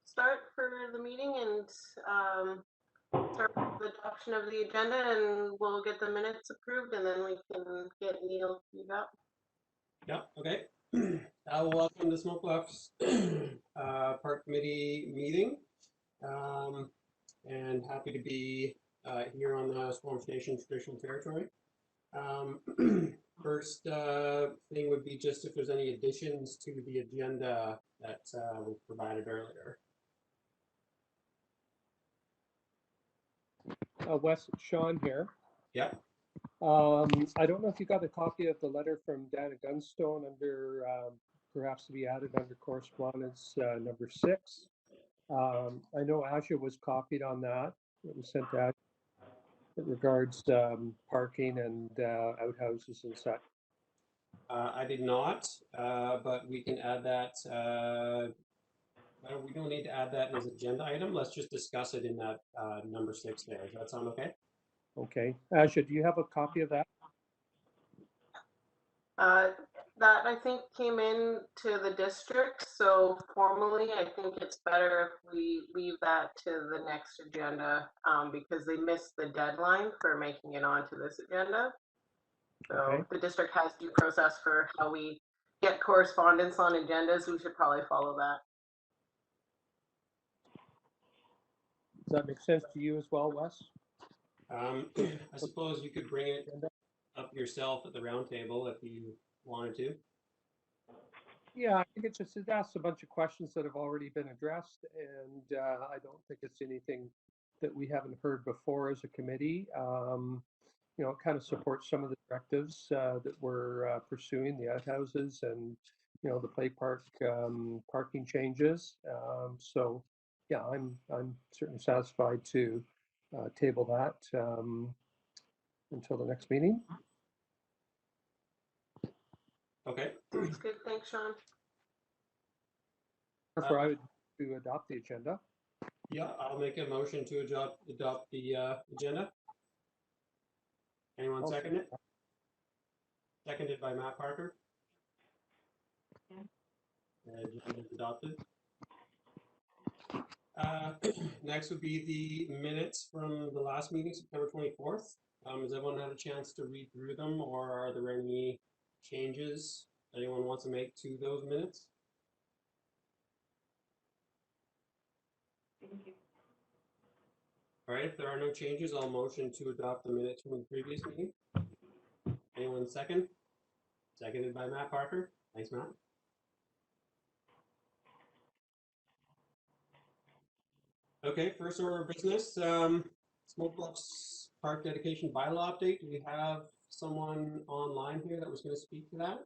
start for the meeting and start with the adoption of the agenda, and we'll get the minutes approved, and then we can get Neil queued up. Yeah, okay. Welcome to Smoke Bluffs Park Committee meeting. And happy to be here on the Squamish Nation traditional territory. First thing would be just if there's any additions to the agenda that was provided earlier. Wes, Sean here. Yeah. I don't know if you got a copy of the letter from Dana Gunstone under perhaps to be added under correspondence number 6. I know Asha was copied on that. It was sent out. It regards parking and outhouses and such. I did not, but we can add that. We don't need to add that as agenda item. Let's just discuss it in that number 6 there. Does that sound okay? Okay. Asha, do you have a copy of that? That I think came in to the district, so formally I think it's better if we leave that to the next agenda because they missed the deadline for making it onto this agenda. So Okay. the district has due process for how we get correspondence on agendas. We should probably follow that. Does that make sense to you as well, Wes? I suppose you could bring it up yourself at the round table if you wanted to. Yeah, I think it asks a bunch of questions that have already been addressed, and I don't think it's anything that we haven't heard before as a committee. You know, it kind of supports some of the directives that we're pursuing, the outhouses and, you know, the play park parking changes. So, yeah, I'm certainly satisfied to table that until the next meeting. Okay. That's good. Thanks, Sean. Therefore, I would to adopt the agenda. Yeah, I'll make a motion to adopt the agenda. Anyone second it? Seconded by Matt Parker. Yeah. The agenda is adopted. Next would be the minutes from the last meeting, September 24th. Has everyone had a chance to read through them, or are there any changes anyone wants to make to those minutes? Thank you. All right, if there are no changes, I'll motion to adopt the minutes from the previous meeting. Anyone second? Seconded by Matt Parker. Thanks, Matt. Okay, first order of business, Smoke Bluffs Park Dedication Bylaw update. Do we have someone online here that was going to speak to that?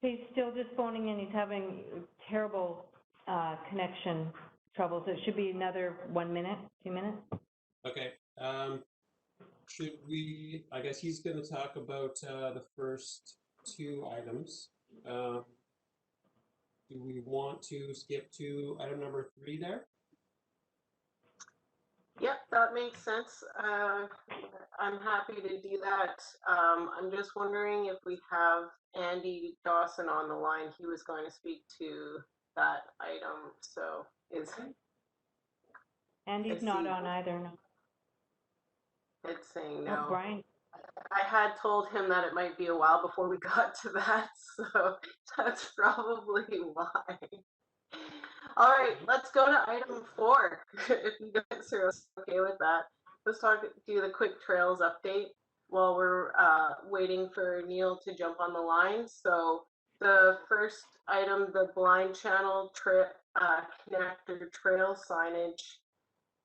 He's still just phoning in. He's having terrible connection troubles. It should be another 1 minute, 2 minutes. Okay. Should we, I guess he's going to talk about the first 2 items. Do we want to skip to item number 3 there? Yep, that makes sense. I'm happy to do that. I'm just wondering if we have Andy Dawson on the line. He was going to speak to that item. So is Andy's not on either. No. It's saying Oh, no. Brian. I had told him that it might be a while before we got to that, so that's probably why. All right, let's go to item 4. If you guys are okay with that, let's do the quick trails update while we're waiting for Neil to jump on the line. So the first item, the blind channel connector trail signage,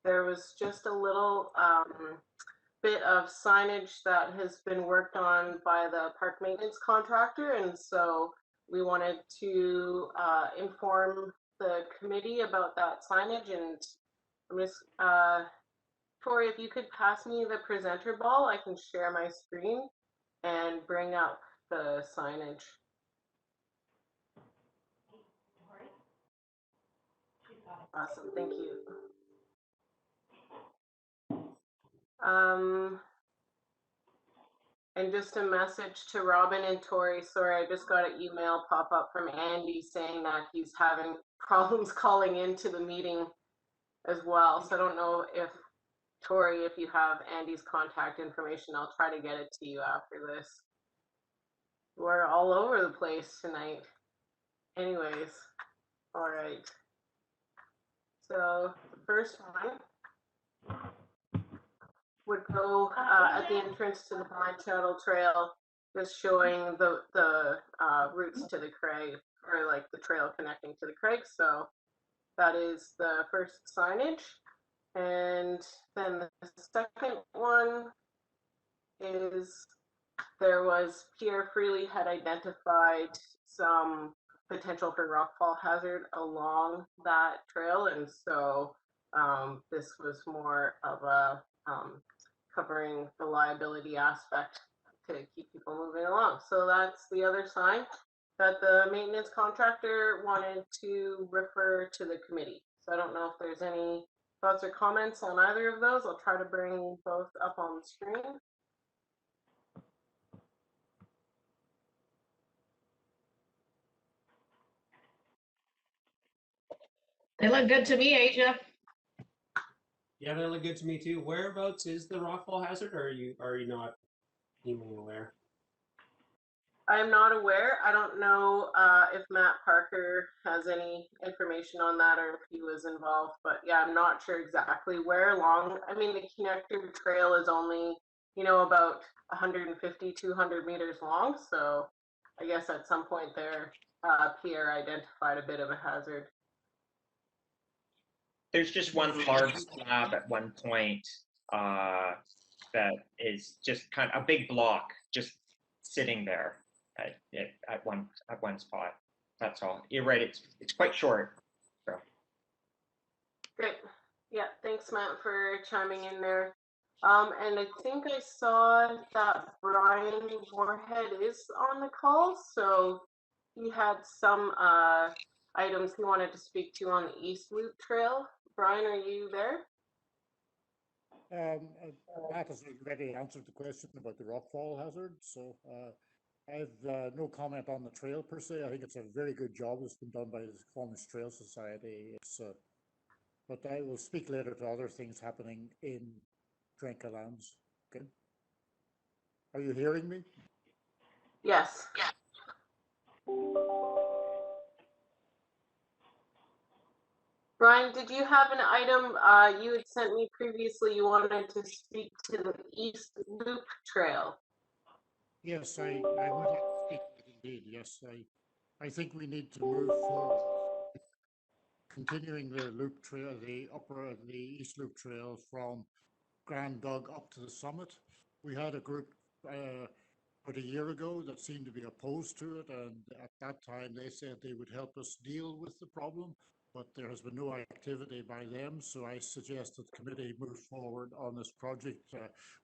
there was just a little bit of signage that has been worked on by the park maintenance contractor, and so we wanted to inform the committee about that signage. And I'm just Tori, if you could pass me the presenter ball, I can share my screen and bring up the signage. Awesome, thank you. And just a message to Robin and Tori. Sorry, I just got an email pop up from Andy saying that he's having problems calling into the meeting as well. So I don't know if, Tori, if you have Andy's contact information, I'll try to get it to you after this. We're all over the place tonight. Anyways, all right. So the first one would go at the entrance to the Blind Shuttle Trail, just showing the routes to the Crag, or like the trail connecting to the Crag. So that is the first signage. And then the second one is there was Pierre Freely had identified some potential for rockfall hazard along that trail, and so this was more of a covering the liability aspect to keep people moving along. So that's the other sign that the maintenance contractor wanted to refer to the committee. So I don't know if there's any thoughts or comments on either of those. I'll try to bring both up on the screen. They look good to me, Asia. Yeah, they look good to me too. Whereabouts is the rockfall hazard, or are you not even aware? I'm not aware. I don't know if Matt Parker has any information on that or if he was involved, but yeah, I'm not sure exactly where along. I mean, the connector trail is only, you know, about 150, 200 meters long. So I guess at some point there, Pierre identified a bit of a hazard. There's just one large slab at one point that is just kind of a big block just sitting there at one spot. That's all. You're right. It's quite short. So. Great. Yeah. Thanks, Matt, for chiming in there. And I think I saw that Brian Moorhead is on the call, so he had some items he wanted to speak to on the East Loop Trail. Brian, are you there? Matt has already answered the question about the rockfall hazard, so I have no comment on the trail per se. I think it's a very good job that's been done by the Squamish Trail Society. But I will speak later to other things happening in Drenka Lands. Okay. Are you hearing me? Yes. Brian, did you have an item you had sent me previously you wanted to speak to the East Loop Trail? Yes, I would like to speak to it indeed. Yes, I think we need to move forward. Continuing the loop trail, the East Loop Trail from Grand Dug up to the summit. We had a group about a year ago that seemed to be opposed to it, and at that time they said they would help us deal with the problem, but there has been no activity by them, so I suggest that the committee move forward on this project,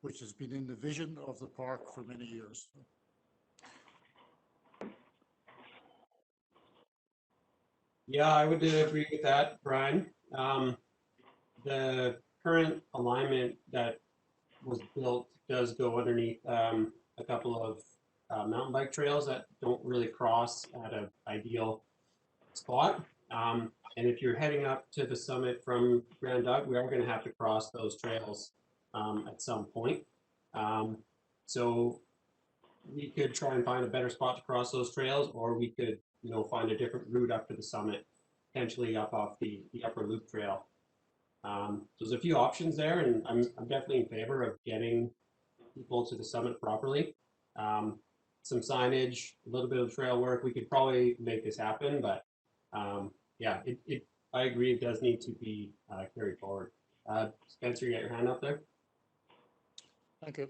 which has been in the vision of the park for many years. Yeah, I would agree with that, Brian. The current alignment that was built does go underneath a couple of mountain bike trails that don't really cross at an ideal spot. And if you're heading up to the summit from Grand Dug, we are going to have to cross those trails at some point. So we could try and find a better spot to cross those trails, or we could, you know, find a different route up to the summit, potentially up off the upper loop trail. There's a few options there, and I'm definitely in favor of getting people to the summit properly. Some signage, a little bit of trail work, we could probably make this happen, but yeah, I agree, it does need to be carried forward. Spencer, you got your hand up there? Thank you.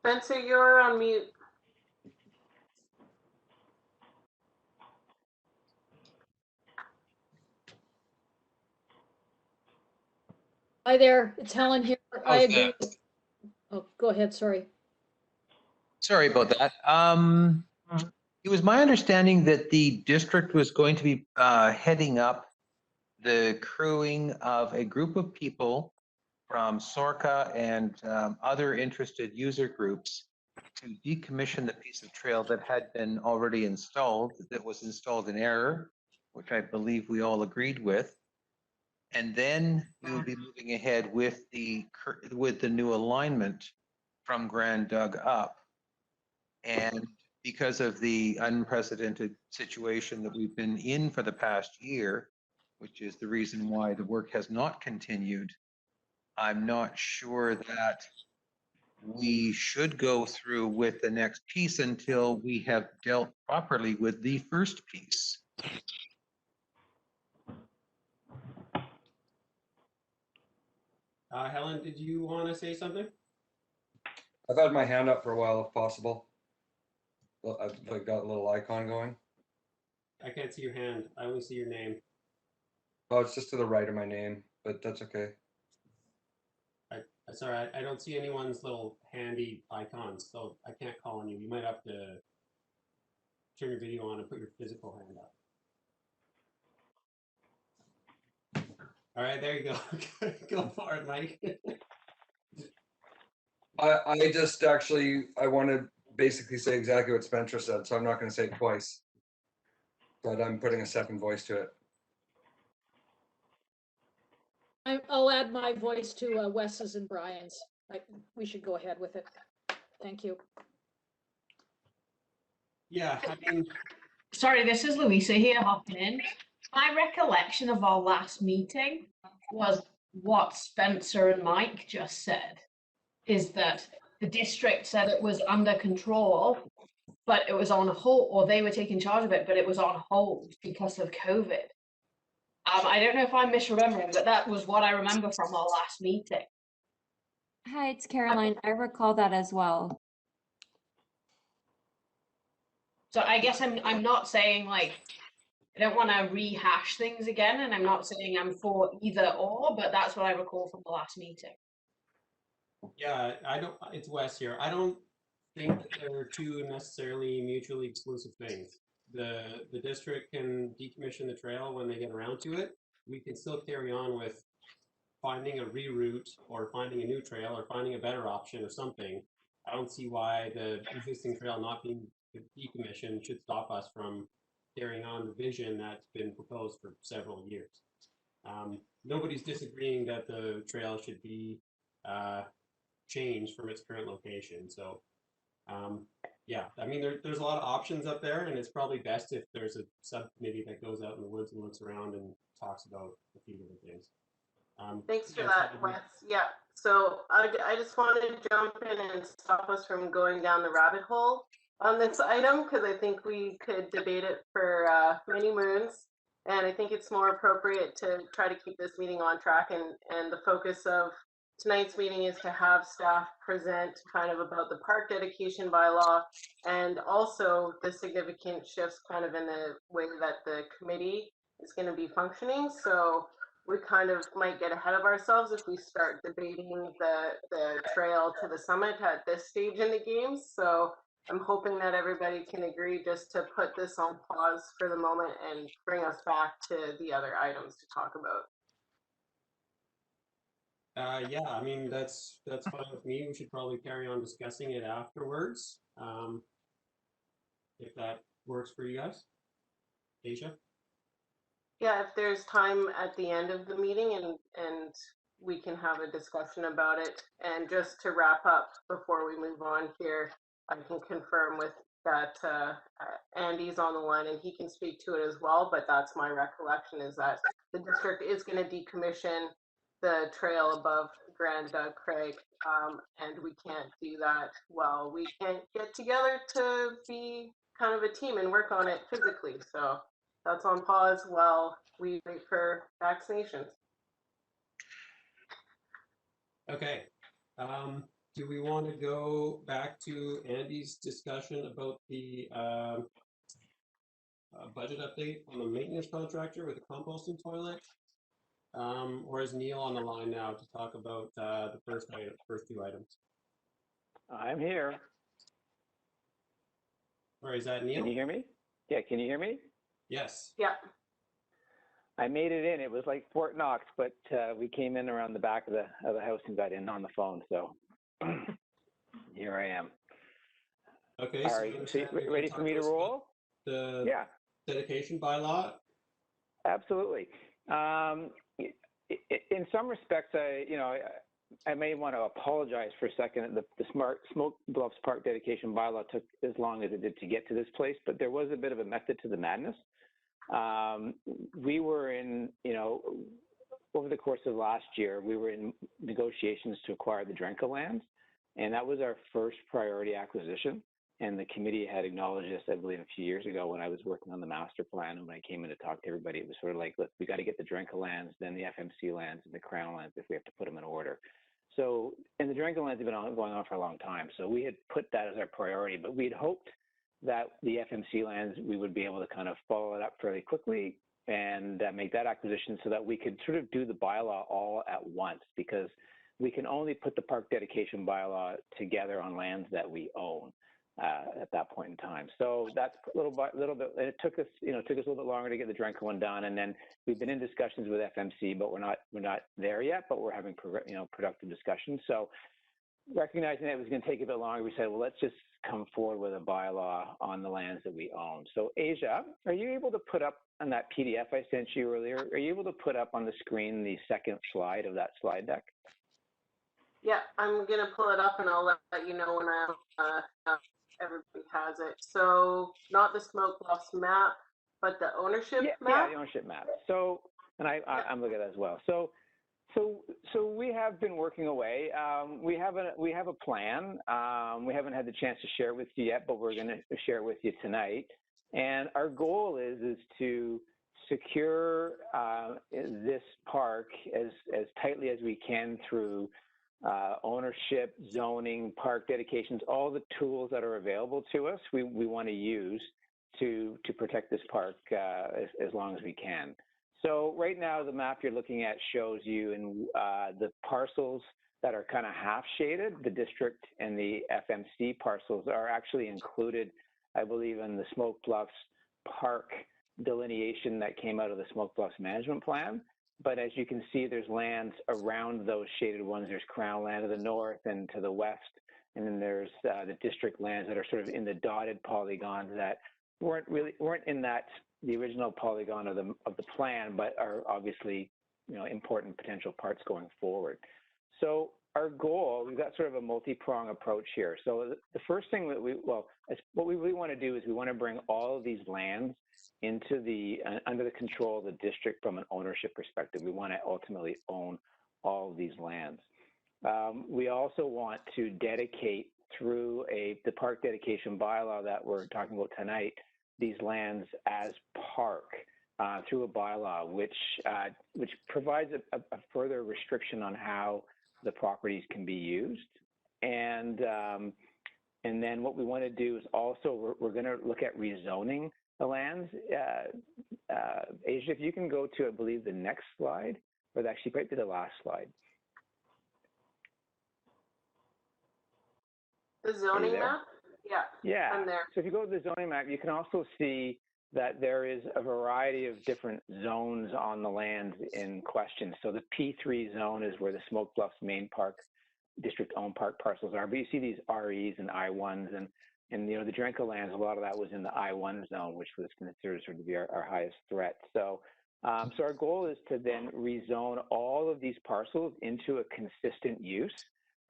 Spencer, you're on mute. Hi there, it's Helen here. I How's agree. that? Oh, go ahead, sorry. Sorry about that. It was my understanding that the district was going to be heading up the crewing of a group of people from SORCA and other interested user groups to decommission the piece of trail that had been already installed, that was installed in error. which I believe we all agreed with. And then we will be moving ahead with the new alignment from Grand Dug up. And because of the unprecedented situation that we've been in for the past year, which is the reason why the work has not continued, I'm not sure that we should go through with the next piece until we have dealt properly with the first piece. Helen, did you want to say something? I've had my hand up for a while if possible. Well, I've got a little icon going. I can't see your hand. I only see your name. Oh, it's just to the right of my name, but that's okay. Sorry, I don't see anyone's little handy icons, so I can't call on you. You might have to turn your video on and put your physical hand up. All right, there you go. Go for it, Mike. I just actually, I want to basically say exactly what Spencer said, so I'm not going to say it twice. But I'm putting a second voice to it. I'll add my voice to Wes's and Brian's. We should go ahead with it. Thank you. Yeah, I mean, Sorry, this is Louisa here hopping in. My recollection of our last meeting was what Spencer and Mike just said, is that the district said it was under control, but it was on hold, or they were taking charge of it, but it was on hold because of COVID. I don't know if I'm misremembering, but that was what I remember from our last meeting. Hi, it's Caroline. I recall that as well. So I guess I'm not saying like, I don't want to rehash things again, and I'm not saying I'm for either or, but that's what I recall from the last meeting. yeah, it's Wes here. I don't think that they're two necessarily mutually exclusive things. The district can decommission the trail when they get around to it. We can still carry on with finding a reroute or finding a new trail or finding a better option or something. I don't see why the existing trail not being decommissioned should stop us from carrying on the vision that's been proposed for several years. Nobody's disagreeing that the trail should be changed from its current location. So yeah, I mean, there's a lot of options up there, and it's probably best if there's a subcommittee that goes out in the woods and looks around and talks about a few different things. Thanks for that, Wes. Yeah, so I just wanted to jump in and stop us from going down the rabbit hole on this item, because I think we could debate it for many moons, and I think it's more appropriate to try to keep this meeting on track, and the focus of tonight's meeting is to have staff present kind of about the park dedication bylaw and also the significant shifts kind of in the way that the committee is going to be functioning. So we kind of might get ahead of ourselves if we start debating the trail to the summit at this stage in the game. So I'm hoping that everybody can agree just to put this on pause for the moment and bring us back to the other items to talk about. Yeah, I mean, that's fine with me. We should probably carry on discussing it afterwards, if that works for you guys. Asia? Yeah, if there's time at the end of the meeting and we can have a discussion about it. And just to wrap up before we move on here, I can confirm with that Andy's on the line and he can speak to it as well, but that's my recollection, is that the district is going to decommission the trail above Grand Crag, and we can't do that while we can't get together to be kind of a team and work on it physically. So that's on pause while we wait for vaccinations. Okay. Do we want to go back to Andy's discussion about the budget update on the maintenance contractor with the composting toilet? Or is Neil on the line now to talk about the first two items? I'm here. Or is that Neil? Can you hear me? Yeah, can you hear me? Yes. Yeah. I made it in. It was like Fort Knox, but we came in around the back of the house and got in on the phone. So here I am. Okay. All right. So ready for me to roll? The yeah. dedication bylaw. Absolutely. In some respects, I may want to apologize for a second. The Smoke Bluffs Park dedication bylaw took as long as it did to get to this place, but there was a bit of a method to the madness. We were in, over the course of last year, we were in negotiations to acquire the Drenka land, and that was our first priority acquisition. And the committee had acknowledged this, I believe, a few years ago when I was working on the master plan. And when I came in to talk to everybody, it was sort of like, look, we got to get the Drenka lands, then the FMC lands, and the Crown lands if we have to put them in order. So, and the Drenka lands have been going on for a long time. So we had put that as our priority, but we had hoped that the FMC lands, we would be able to kind of follow it up fairly quickly and make that acquisition so that we could sort of do the bylaw all at once, because we can only put the park dedication bylaw together on lands that we own. At that point in time. So that's a little bit, and it took us, a little bit longer to get the Drenka one done. And then we've been in discussions with FMC, but we're not there yet, but we're having, productive discussions. So recognizing that it was going to take a bit longer, we said, well, let's just come forward with a bylaw on the lands that we own. So Asia, are you able to put up on that PDF I sent you earlier, are you able to put up on the screen the second slide of that slide deck? Yeah, I'm going to pull it up and I'll let you know when everybody has it. So not the Smoke Bluffs map, but the ownership map? Yeah, the ownership map. So, and I'm looking at that as well. So we have been working away. We have a plan. We haven't had the chance to share it with you yet, but we're going to share it with you tonight. And our goal is to secure this park as tightly as we can through ownership, zoning, park dedications, all the tools that are available to us, we want to use to protect this park as long as we can. So right now, the map you're looking at shows you in the parcels that are kind of half shaded. The district and the FMC parcels are actually included, I believe, in the Smoke Bluffs Park delineation that came out of the Smoke Bluffs management plan. But as you can see, there's lands around those shaded ones. There's Crown land to the north and to the west. And then there's the district lands that are sort of in the dotted polygons that weren't in the original polygon of the plan, but are obviously, important potential parts going forward. So our goal, we've got sort of a multi-prong approach here. So the first thing that what we really want to do is we want to bring all of these lands into under the control of the district from an ownership perspective. We want to ultimately own all of these lands. We also want to dedicate through the park dedication bylaw that we're talking about tonight, these lands as park through a bylaw, which provides a further restriction on how the properties can be used. And then what we want to do is also, we're going to look at rezoning the lands. Asia, if you can go to, I believe, the next slide, or actually right to the last slide. The zoning map? Yeah. Yeah. I'm there. So if you go to the zoning map, you can also see that there is a variety of different zones on the land in question. So the P3 zone is where the Smoke Bluffs main park district-owned park parcels are. But you see these REs and I1s, and the Drenka lands, a lot of that was in the I1 zone, which was considered sort of to be our highest threat. So, so our goal is to then rezone all of these parcels into a consistent use.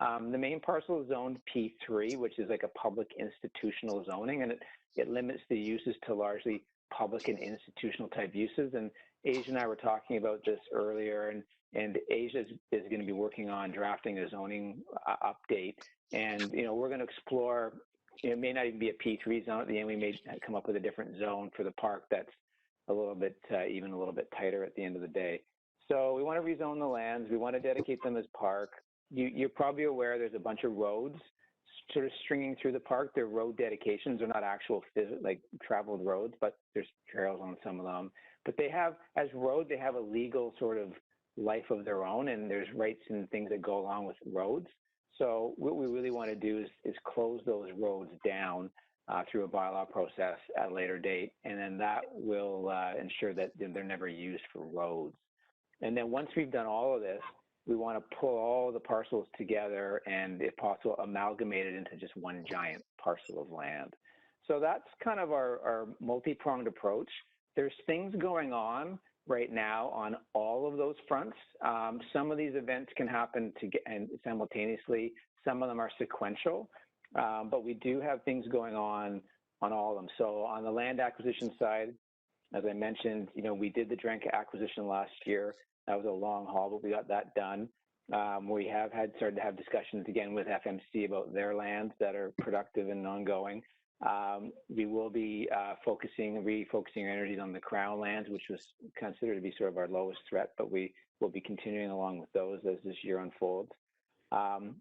The main parcel is zoned P3, which is like a public institutional zoning, and it limits the uses to largely public and institutional type uses. And Asia and I were talking about this earlier, and Asia is going to be working on drafting a zoning update. And, we're going to explore, it may not even be a P3 zone at the end. We may come up with a different zone for the park that's a little bit, even a little bit tighter at the end of the day. So we want to rezone the lands. We want to dedicate them as park. You're probably aware there's a bunch of roads sort of stringing through the park. They're road dedications. They're not actual like traveled roads, but there's trails on some of them. But they have, as roads, they have a legal sort of life of their own, and there's rights and things that go along with roads. So what we really want to do is close those roads down through a bylaw process at a later date, and then that will ensure that they're never used for roads. And then once we've done all of this, we want to pull all the parcels together and, if possible, amalgamate it into just one giant parcel of land. So that's kind of our multi-pronged approach. There's things going on right now on all of those fronts. Some of these events can happen and simultaneously. Some of them are sequential, but we do have things going on all of them. So on the land acquisition side, as I mentioned, we did the Drenka acquisition last year. That was a long haul, but we got that done. We have started to have discussions again with FMC about their lands that are productive and ongoing. We will be refocusing our energies on the Crown lands, which was considered to be sort of our lowest threat, but we will be continuing along with those as this year unfolds.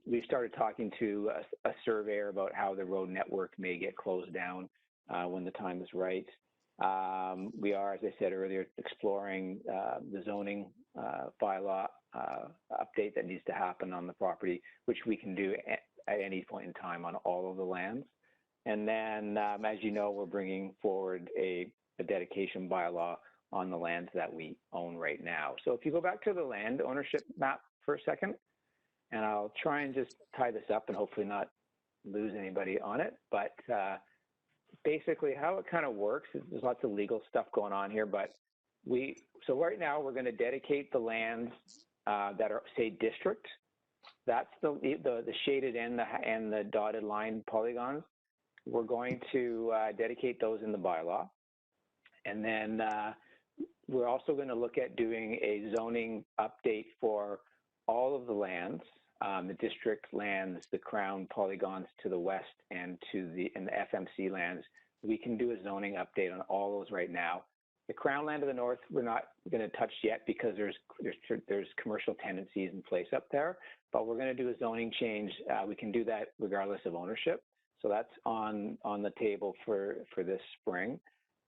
We've started talking to a surveyor about how the road network may get closed down when the time is right. We are, as I said earlier, exploring the zoning bylaw update that needs to happen on the property, which we can do at any point in time on all of the lands. And then, as you know, we're bringing forward a dedication bylaw on the lands that we own right now. So if you go back to the land ownership map for a second, and I'll try and just tie this up and hopefully not lose anybody on it, but basically how it kind of works is there's lots of legal stuff going on here, but so right now we're going to dedicate the lands that are, say, district. That's the shaded and the dotted line polygons. We're going to dedicate those in the bylaw. And then we're also going to look at doing a zoning update for all of the lands, the district lands, the Crown polygons to the west, and the FMC lands. We can do a zoning update on all those right now. The Crown land to the north, we're not going to touch yet because there's commercial tendencies in place up there, but we're going to do a zoning change. We can do that regardless of ownership. So that's on the table for this spring.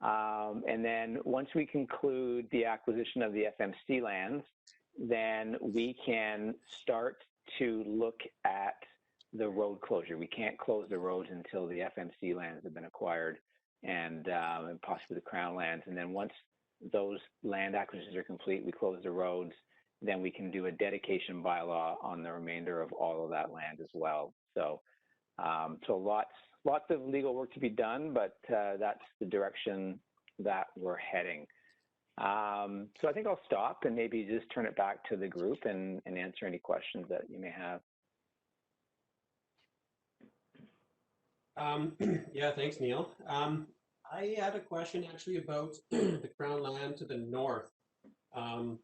And then once we conclude the acquisition of the FMC lands, then we can start to look at the road closure. We can't close the roads until the FMC lands have been acquired and possibly the Crown lands. And then once those land acquisitions are complete, we close the roads, then we can do a dedication bylaw on the remainder of all of that land as well. So lots of legal work to be done, but that's the direction that we're heading. So I think I'll stop and maybe just turn it back to the group and answer any questions that you may have. Yeah, thanks, Neil. I had a question actually about the Crown land to the north. I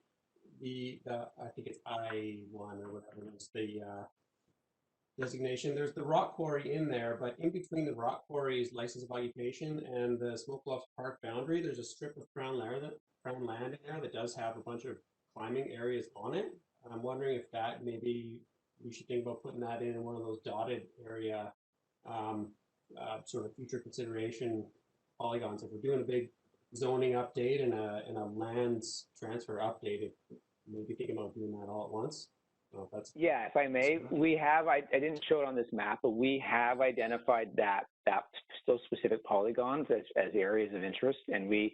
think it's I-1 or whatever it is, the designation. There's the rock quarry in there, but in between the rock quarry's license of occupation and the Smoke Bluff Park boundary, there's a strip of Crown land in there that does have a bunch of climbing areas on it. I'm wondering if that maybe we should think about putting that in one of those dotted area sort of future consideration polygons. If we're doing a big zoning update and a lands transfer update, maybe thinking about doing that all at once. Yeah, if I may, we have, I didn't show it on this map, but we have identified those specific polygons as areas of interest. And we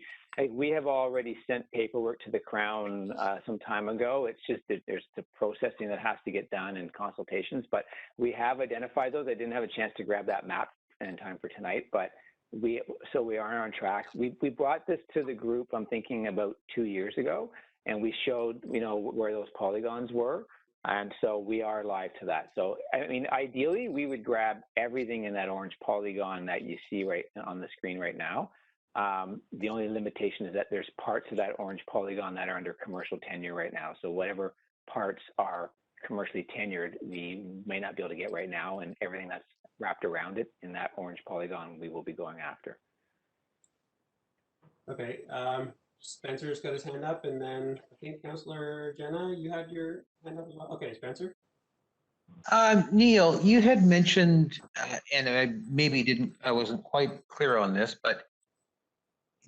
have already sent paperwork to the Crown some time ago. It's just that there's the processing that has to get done and consultations, but we have identified those. I didn't have a chance to grab that map in time for tonight, but we are on track. We brought this to the group, I'm thinking about 2 years ago, and we showed, where those polygons were. And so we are live to that. So, I mean, ideally, we would grab everything in that orange polygon that you see right on the screen right now. The only limitation is that there's parts of that orange polygon that are under commercial tenure right now. So whatever parts are commercially tenured, we may not be able to get right now, and everything that's wrapped around it in that orange polygon, we will be going after. Okay. Spencer's got his hand up, and then I think Councillor Jenna, you had your hand up as well. Okay, Spencer. Neil, you had mentioned, and I wasn't quite clear on this, but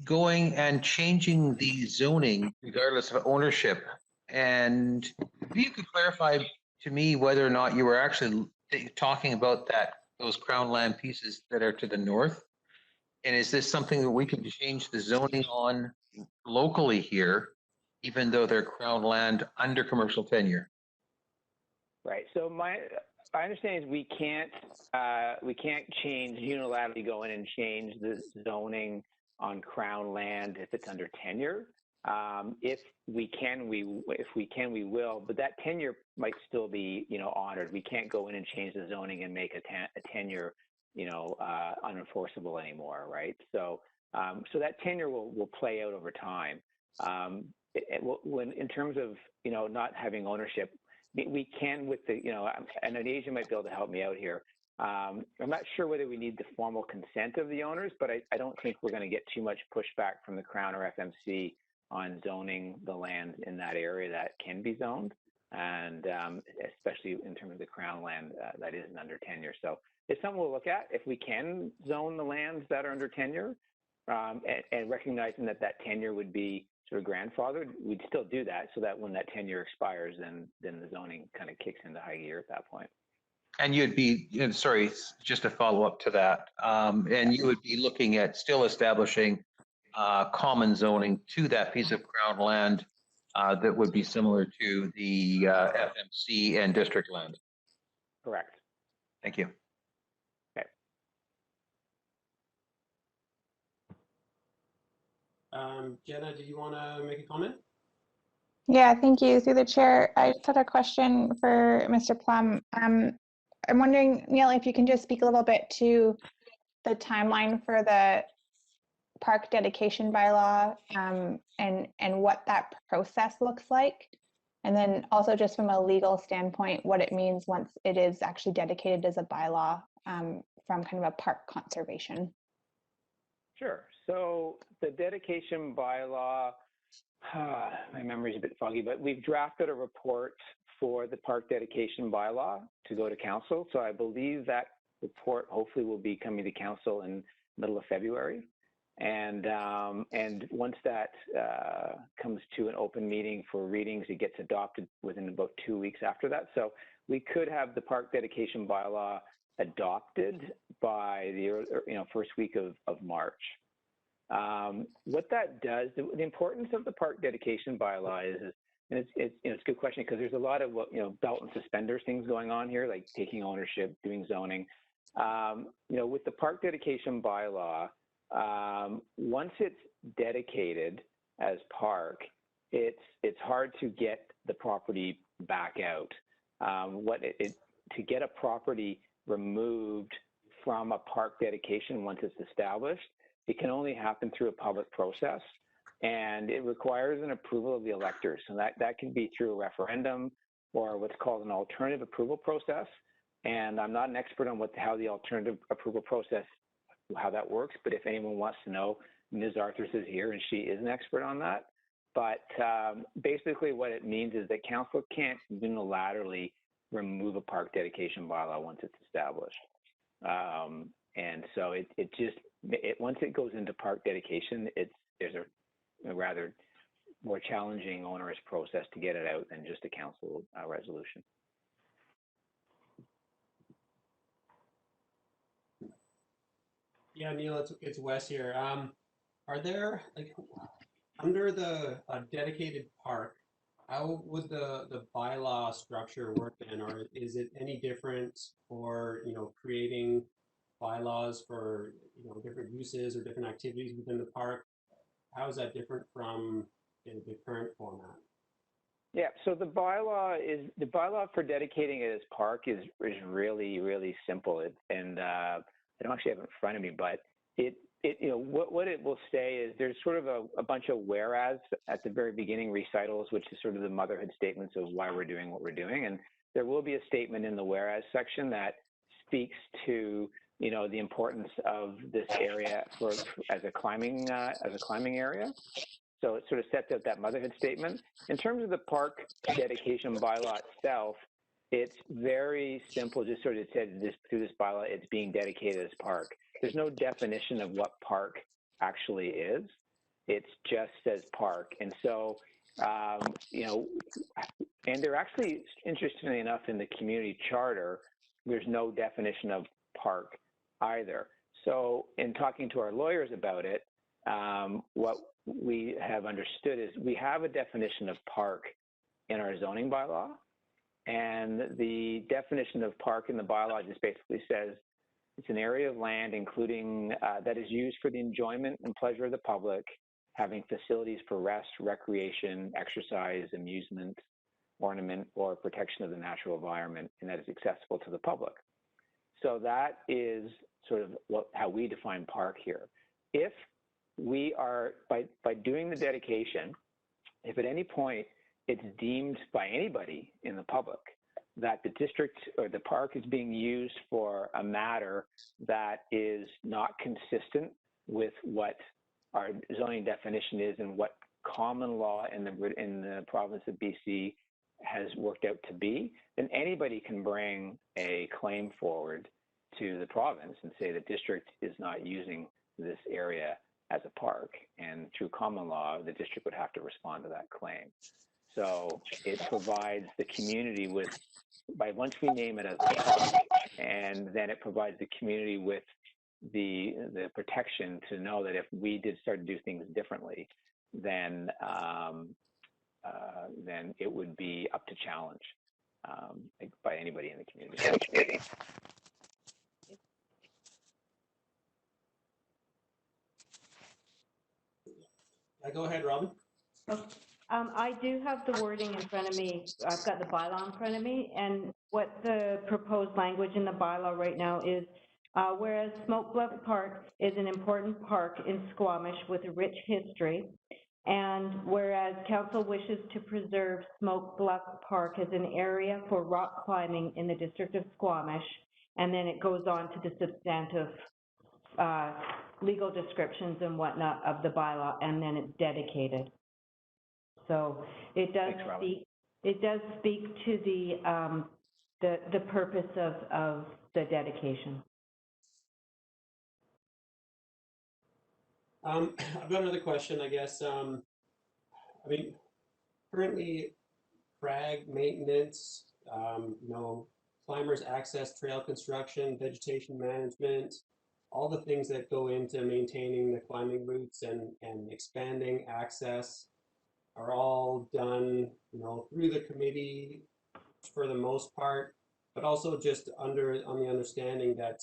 going and changing the zoning regardless of ownership. And if you could clarify to me whether or not you were actually talking about those Crown land pieces that are to the north. And is this something that we can change the zoning on locally here, even though they're Crown land under commercial tenure? Right. So my understanding is we can't unilaterally go in and change the zoning on Crown land if it's under tenure. If we can, we will. But that tenure might still be, honored. We can't go in and change the zoning and make a tenure, unenforceable anymore, right? So, so that tenure will play out over time. When in terms of not having ownership, we can with the and Asia might be able to help me out here. I'm not sure whether we need the formal consent of the owners, but I don't think we're going to get too much pushback from the Crown or FMC on zoning the land in that area that can be zoned, and especially in terms of the Crown land that isn't under tenure. So it's something we'll look at if we can zone the lands that are under tenure, and recognizing that tenure would be sort of grandfathered. We'd still do that so that when that tenure expires, then the zoning kind of kicks into high gear at that point. And you'd be, sorry, just to follow up to that, and you would be looking at still establishing common zoning to that piece of Crown land that would be similar to the FMC and district land. Correct. Thank you. Okay. Jenna, do you want to make a comment? Yeah, thank you. Through the chair, I just had a question for Mr. Plum. I'm wondering, Neil, if you can just speak a little bit to the timeline for the park dedication bylaw, and what that process looks like. And then also just from a legal standpoint, what it means once it is actually dedicated as a bylaw, from kind of a park conservation. Sure. So the dedication bylaw, my memory's a bit foggy, but we've drafted a report for the park dedication bylaw to go to council. So I believe that report hopefully will be coming to council in middle of February. And once that comes to an open meeting for readings, it gets adopted within about 2 weeks after that. So we could have the park dedication bylaw adopted by the first week of March. What that does, the importance of the park dedication bylaw is, and it's a good question because there's a lot of belt and suspenders things going on here, like taking ownership, doing zoning. With the park dedication bylaw, once it's dedicated as park, it's hard to get the property back out. To get a property removed from a park dedication once it's established, it can only happen through a public process, and it requires an approval of the electors. So that can be through a referendum or what's called an alternative approval process. And I'm not an expert on how the alternative approval process, how that works, but if anyone wants to know, Ms. Arthurs is here and she is an expert on that. But basically what it means is that council can't unilaterally remove a park dedication bylaw once it's established. And so once it goes into park dedication, there's a rather more challenging, onerous process to get it out than just a council resolution. Yeah, Neil, it's Wes here. Are there, like, under the dedicated park, how would the bylaw structure work then? Or is it any different for, creating bylaws for, different uses or different activities within the park? How is that different from the current format? Yeah, so the bylaw for dedicating it as park is really, really simple. I don't actually have it in front of me, but what it will say is there's sort of a bunch of whereas at the very beginning, recitals, which is sort of the motherhood statements of why we're doing what we're doing. And there will be a statement in the whereas section that speaks to, the importance of this area as a climbing area. So it sort of sets out that motherhood statement. In terms of the park dedication bylaw itself, it's very simple. Just sort of said through this bylaw, it's being dedicated as park. There's no definition of what park actually is. It just says park. And so, and they're actually, interestingly enough, in the community charter, there's no definition of park either. So in talking to our lawyers about it, what we have understood is we have a definition of park in our zoning bylaw. And the definition of park in the bylaw just basically says it's an area of land including that is used for the enjoyment and pleasure of the public having facilities for rest, recreation, exercise, amusement, ornament, or protection of the natural environment, and that is accessible to the public. So that is sort of how we define park here. If we are, by doing the dedication, if at any point it's deemed by anybody in the public that the district or the park is being used for a matter that is not consistent with what our zoning definition is and what common law in the province of BC has worked out to be, then anybody can bring a claim forward to the province and say the district is not using this area as a park. And through common law, the district would have to respond to that claim. So it provides the community with, once we name it as a park, and then it provides the community with the protection to know that if we did start to do things differently, then it would be up to challenge by anybody in the community. Go ahead, Robin. I do have the wording in front of me. I've got the bylaw in front of me, and what the proposed language in the bylaw right now is, whereas Smoke Bluff Park is an important park in Squamish with a rich history, and whereas council wishes to preserve Smoke Bluff Park as an area for rock climbing in the district of Squamish, and then it goes on to the substantive legal descriptions and whatnot of the bylaw, and then it's dedicated. So it does speak. It does speak to the purpose of the dedication. I've got another question, I guess. I mean, currently, Crag maintenance, climbers access trail construction, vegetation management, all the things that go into maintaining the climbing routes and expanding access are all done, through the committee for the most part, but also just on the understanding that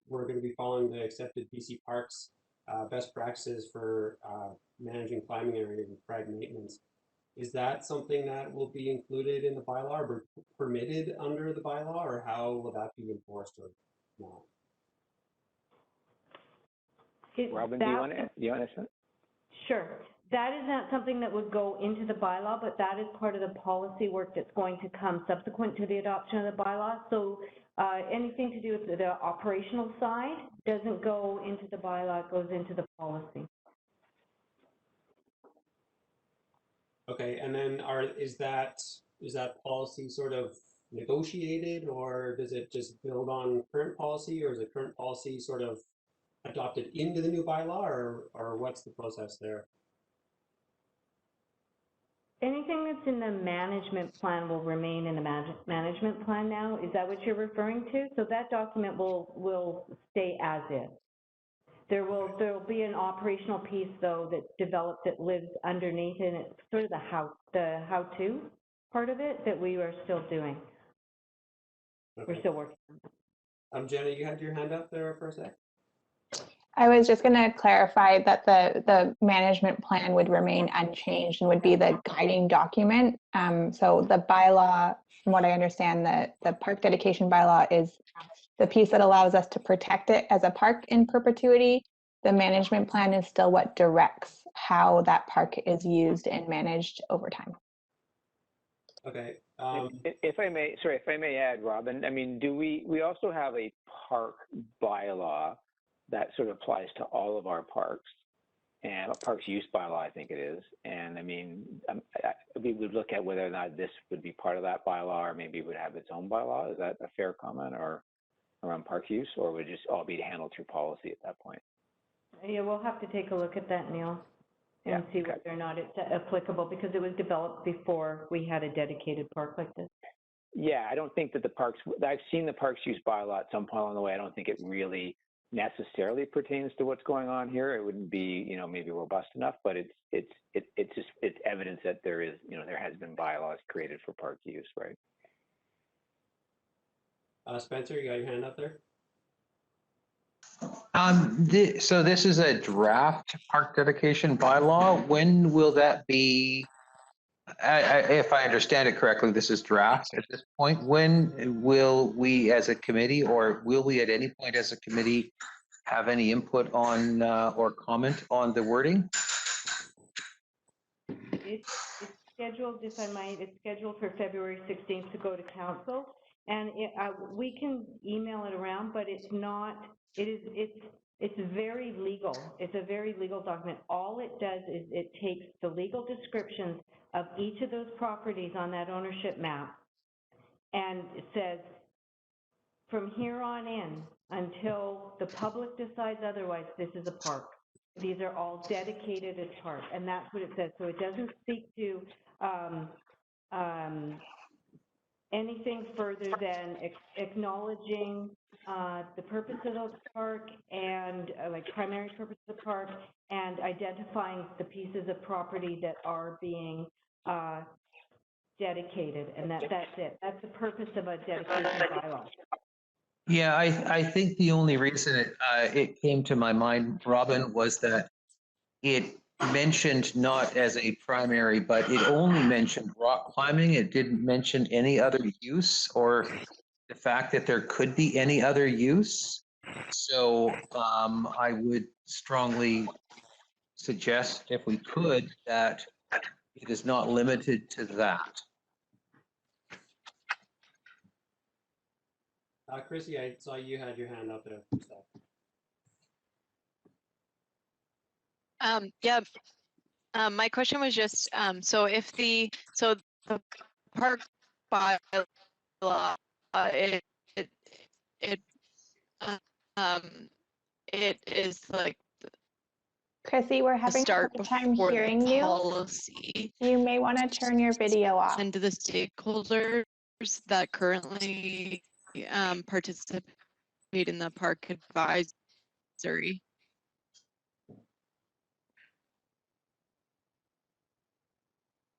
we're going to be following the accepted BC Parks best practices for managing climbing areas and Crag maintenance. Is that something that will be included in the bylaw or permitted under the bylaw, or how will that be enforced or not? Robin, do you want to say? Sure. That is not something that would go into the bylaw, but that is part of the policy work that's going to come subsequent to the adoption of the bylaw. So anything to do with the operational side doesn't go into the bylaw, it goes into the policy. Okay, and then is that policy sort of negotiated, or does it just build on current policy, or is the current policy sort of adopted into the new bylaw, or what's the process there? Anything that's in the management plan will remain in the management plan now. Is that what you're referring to? So that document will stay as is. There will be an operational piece though that develops, that lives underneath, and it's sort of the how-to part of it that we are still doing. Okay. We're still working on that. Jenna, you had your hand up there for a sec. I was just going to clarify that the management plan would remain unchanged and would be the guiding document. So the bylaw, from what I understand, the park dedication bylaw is the piece that allows us to protect it as a park in perpetuity. The management plan is still what directs how that park is used and managed over time. Okay. If I may add, Robin, I mean, we also have a park bylaw that sort of applies to all of our parks, and a parks use bylaw, I think it is. And I mean, we would look at whether or not this would be part of that bylaw, or maybe it would have its own bylaw. Is that a fair comment, or around park use, or would it just all be handled through policy at that point? Yeah, we'll have to take a look at that, Neil, and see whether or not it's applicable, because it was developed before we had a dedicated park like this. Yeah, I don't think that I've seen the parks use bylaw at some point along the way. I don't think it really necessarily pertains to what's going on here. It wouldn't be, maybe robust enough, but it's evidence that there is, there has been bylaws created for park use, right? Spencer, you got your hand up there? So this is a draft park dedication bylaw. When will that be? If I understand it correctly, this is draft at this point. When will we as a committee, or will we at any point as a committee have any input on or comment on the wording? It's scheduled, if I might, it's scheduled for February 16th to go to council. And we can email it around, but it's not, it's very legal. It's a very legal document. All it does is it takes the legal descriptions of each of those properties on that ownership map, and it says, from here on in, until the public decides otherwise, this is a park. These are all dedicated as park, and that's what it says. So it doesn't speak to anything further than acknowledging the purpose of the park and like primary purpose of the park, and identifying the pieces of property that are being dedicated, and that's it. That's the purpose of a dedication bylaw. Yeah, I think the only reason it came to my mind, Robin, was that it mentioned not as a primary, but it only mentioned rock climbing. It didn't mention any other use or the fact that there could be any other use. So I would strongly suggest, if we could, that it is not limited to that. Chrissy, I saw you had your hand up there. Yeah, my question was just, so the park bylaw, it is like Chrissy, we're having a start hard time before hearing the you. policy. You may want to turn your video off. And to the stakeholders that currently participate in the park advisory.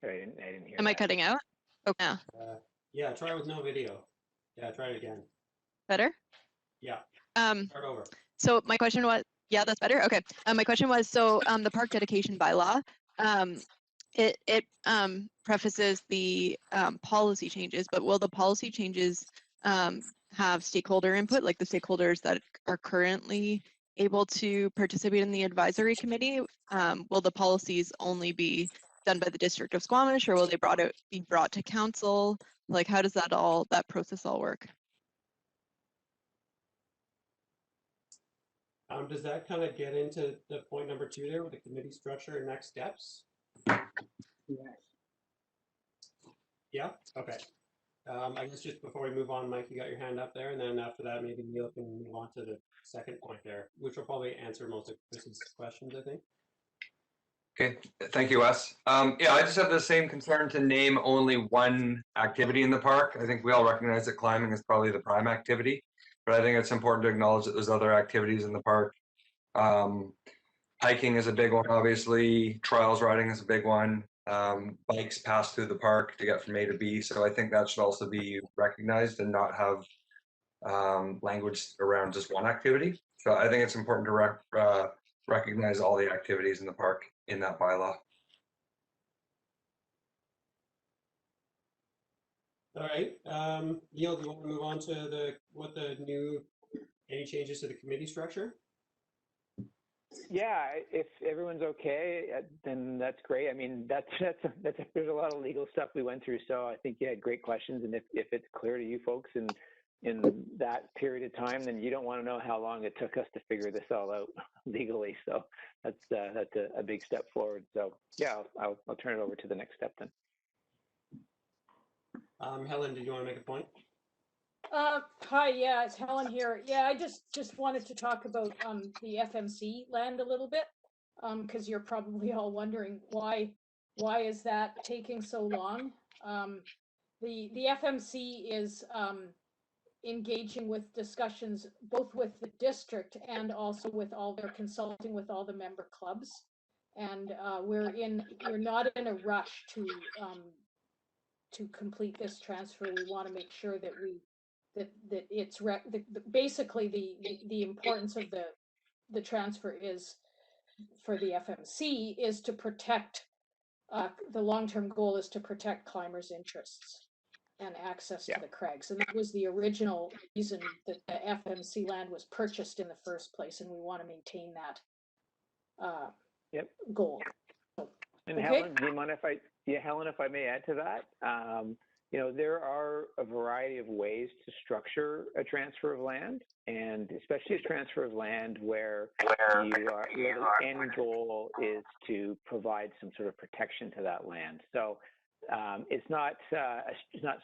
I didn't hear Am I that. cutting out? Okay. Yeah. Yeah, try with no video. Yeah, try it again. Better? Yeah. Start over. So my question was, yeah, that's better. Okay. My question was, so the park dedication bylaw, it prefaces the policy changes, but will the policy changes have stakeholder input, like the stakeholders that are currently able to participate in the advisory committee? Will the policies only be done by the District of Squamish, or will they be brought to council? Like, how does that process all work? Does that kind of get into the point number 2 there with the committee structure and next steps? Yeah, okay. I guess just before we move on, Mike, you got your hand up there, and then after that, maybe Neil can move on to the second point there, which will probably answer most of Chris's questions, I think. Okay, thank you, Wes. Yeah, I just have the same concern to name only one activity in the park. I think we all recognize that climbing is probably the prime activity, but I think it's important to acknowledge that there's other activities in the park. Hiking is a big one, obviously. Trails riding is a big one. Bikes pass through the park to get from A to B, so I think that should also be recognized and not have language around just one activity. So I think it's important to recognize all the activities in the park in that bylaw. All right, Neil, do you want to move on to any changes to the committee structure? Yeah, if everyone's okay, then that's great. I mean, there's a lot of legal stuff we went through, so I think you had great questions. And if it's clear to you folks in that period of time, then you don't want to know how long it took us to figure this all out legally. So that's a big step forward. So yeah, I'll turn it over to the next step then. Helen, did you want to make a point? Hi, yeah, it's Helen here. Yeah, I just wanted to talk about the FMC land a little bit, because you're probably all wondering why is that taking so long. The FMC is engaging with discussions both with the district and also with consulting with all the member clubs, and we're not in a rush to complete this transfer. We want to make sure that that it's basically the importance of the transfer is for the FMC is to protect, the long-term goal is to protect climbers' interests and access to the crags. And that was the original reason that the FMC land was purchased in the first place, and we want to maintain that goal. And Okay. Helen, do you mind if Helen, if I may add to that? You know, there are a variety of ways to structure a transfer of land, and especially a transfer of land where the end goal is to provide some sort of protection to that land. So it's not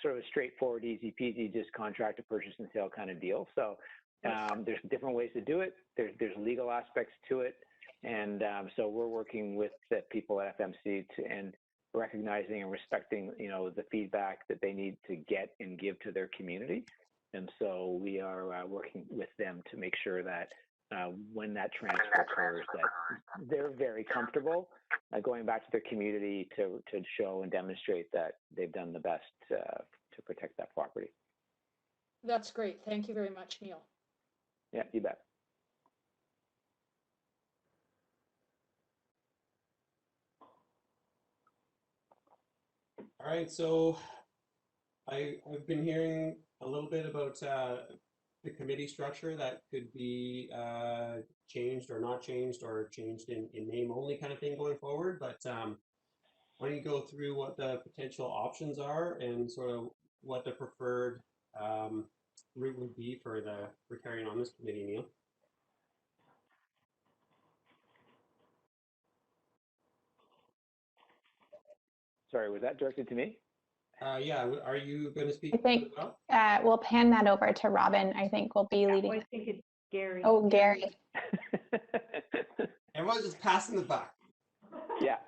sort of a straightforward, easy peasy, just contract to purchase and sale kind of deal. So there's different ways to do it. There's legal aspects to it, and so we're working with the people at FMC and recognizing and respecting, you know, the feedback that they need to get and give to their community. And so we are working with them to make sure that when that transfer occurs, that they're very comfortable going back to their community to show and demonstrate that they've done the best to protect that property. That's great. Thank you very much, Neil. Yeah, you bet. All right, so I've been hearing a little bit about the committee structure that could be changed or not changed or changed in name only kind of thing going forward. But why don't you go through what the potential options are and sort of what the preferred route would be for carrying on this committee, Neil? Sorry, was that directed to me? Yeah, are you going to speak? I think well? we'll pan that over to Robin. I think we'll be leading. I think it's Gary. Oh, Gary. Everyone's just passing the buck. Yeah.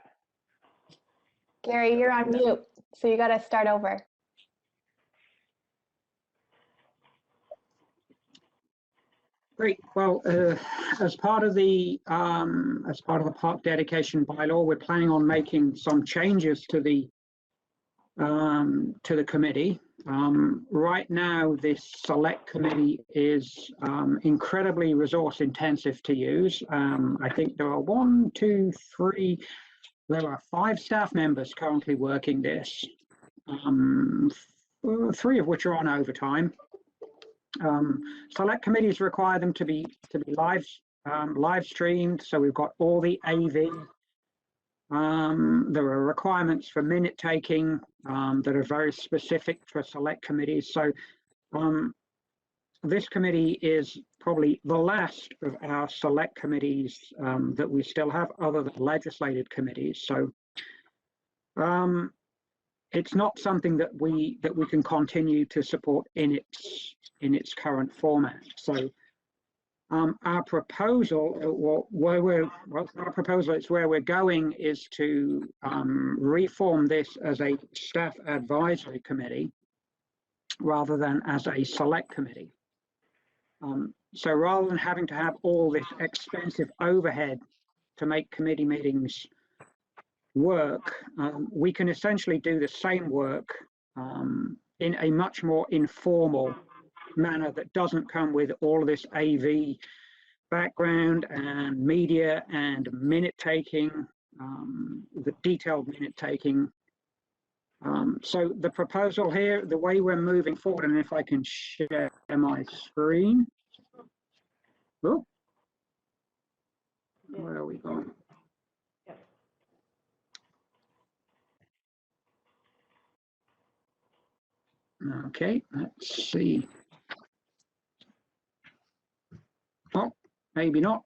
Gary, you're on mute, so you got to start over. Great. Well, as part of the park dedication bylaw, we're planning on making some changes to the committee. Right now, this select committee is incredibly resource intensive to use. I think there are there are 5 staff members currently working this, 3 of which are on overtime. Select committees require them to be live streamed, so we've got all the AV. There are requirements for minute taking that are very specific for select committees. So this committee is probably the last of our select committees that we still have, other than legislative committees. So it's not something that we can continue to support in its current format. So our proposal, our proposal is where we're going is to reform this as a staff advisory committee rather than as a select committee. So rather than having to have all this expensive overhead to make committee meetings work, we can essentially do the same work in a much more informal manner that doesn't come with all of this AV background and media and minute taking, the detailed minute taking. So the proposal here, the way we're moving forward, and if I can share my screen. Oh, where are we going? Okay, let's see. Oh, maybe not.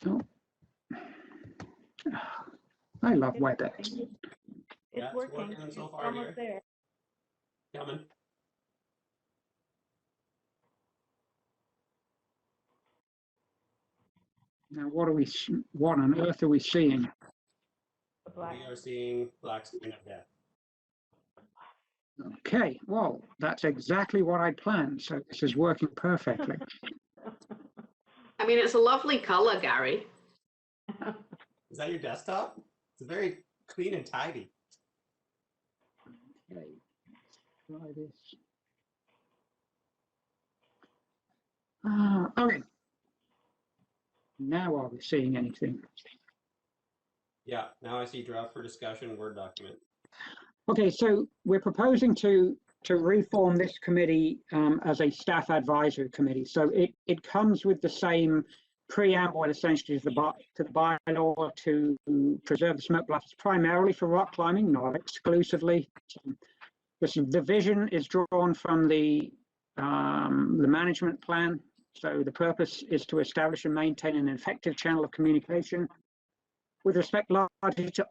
Oh. I love WebEx. It's working. So It's far, almost there. Coming. Now, what on earth are we seeing? We are seeing black screen of death. Okay, well, that's exactly what I planned, so this is working perfectly. I mean, it's a lovely color, Gary. Is that your desktop? It's a very Clean and tidy. Okay, try this. Okay. Now are we seeing anything? Yeah, now I see draft for discussion, Word document. Okay, so we're proposing to reform this committee as a staff advisory committee. So it comes with the same preamble essentially to the bylaw to preserve the smoke bluffs primarily for rock climbing, not exclusively. The vision is drawn from the management plan. So the purpose is to establish and maintain an effective channel of communication with respect largely to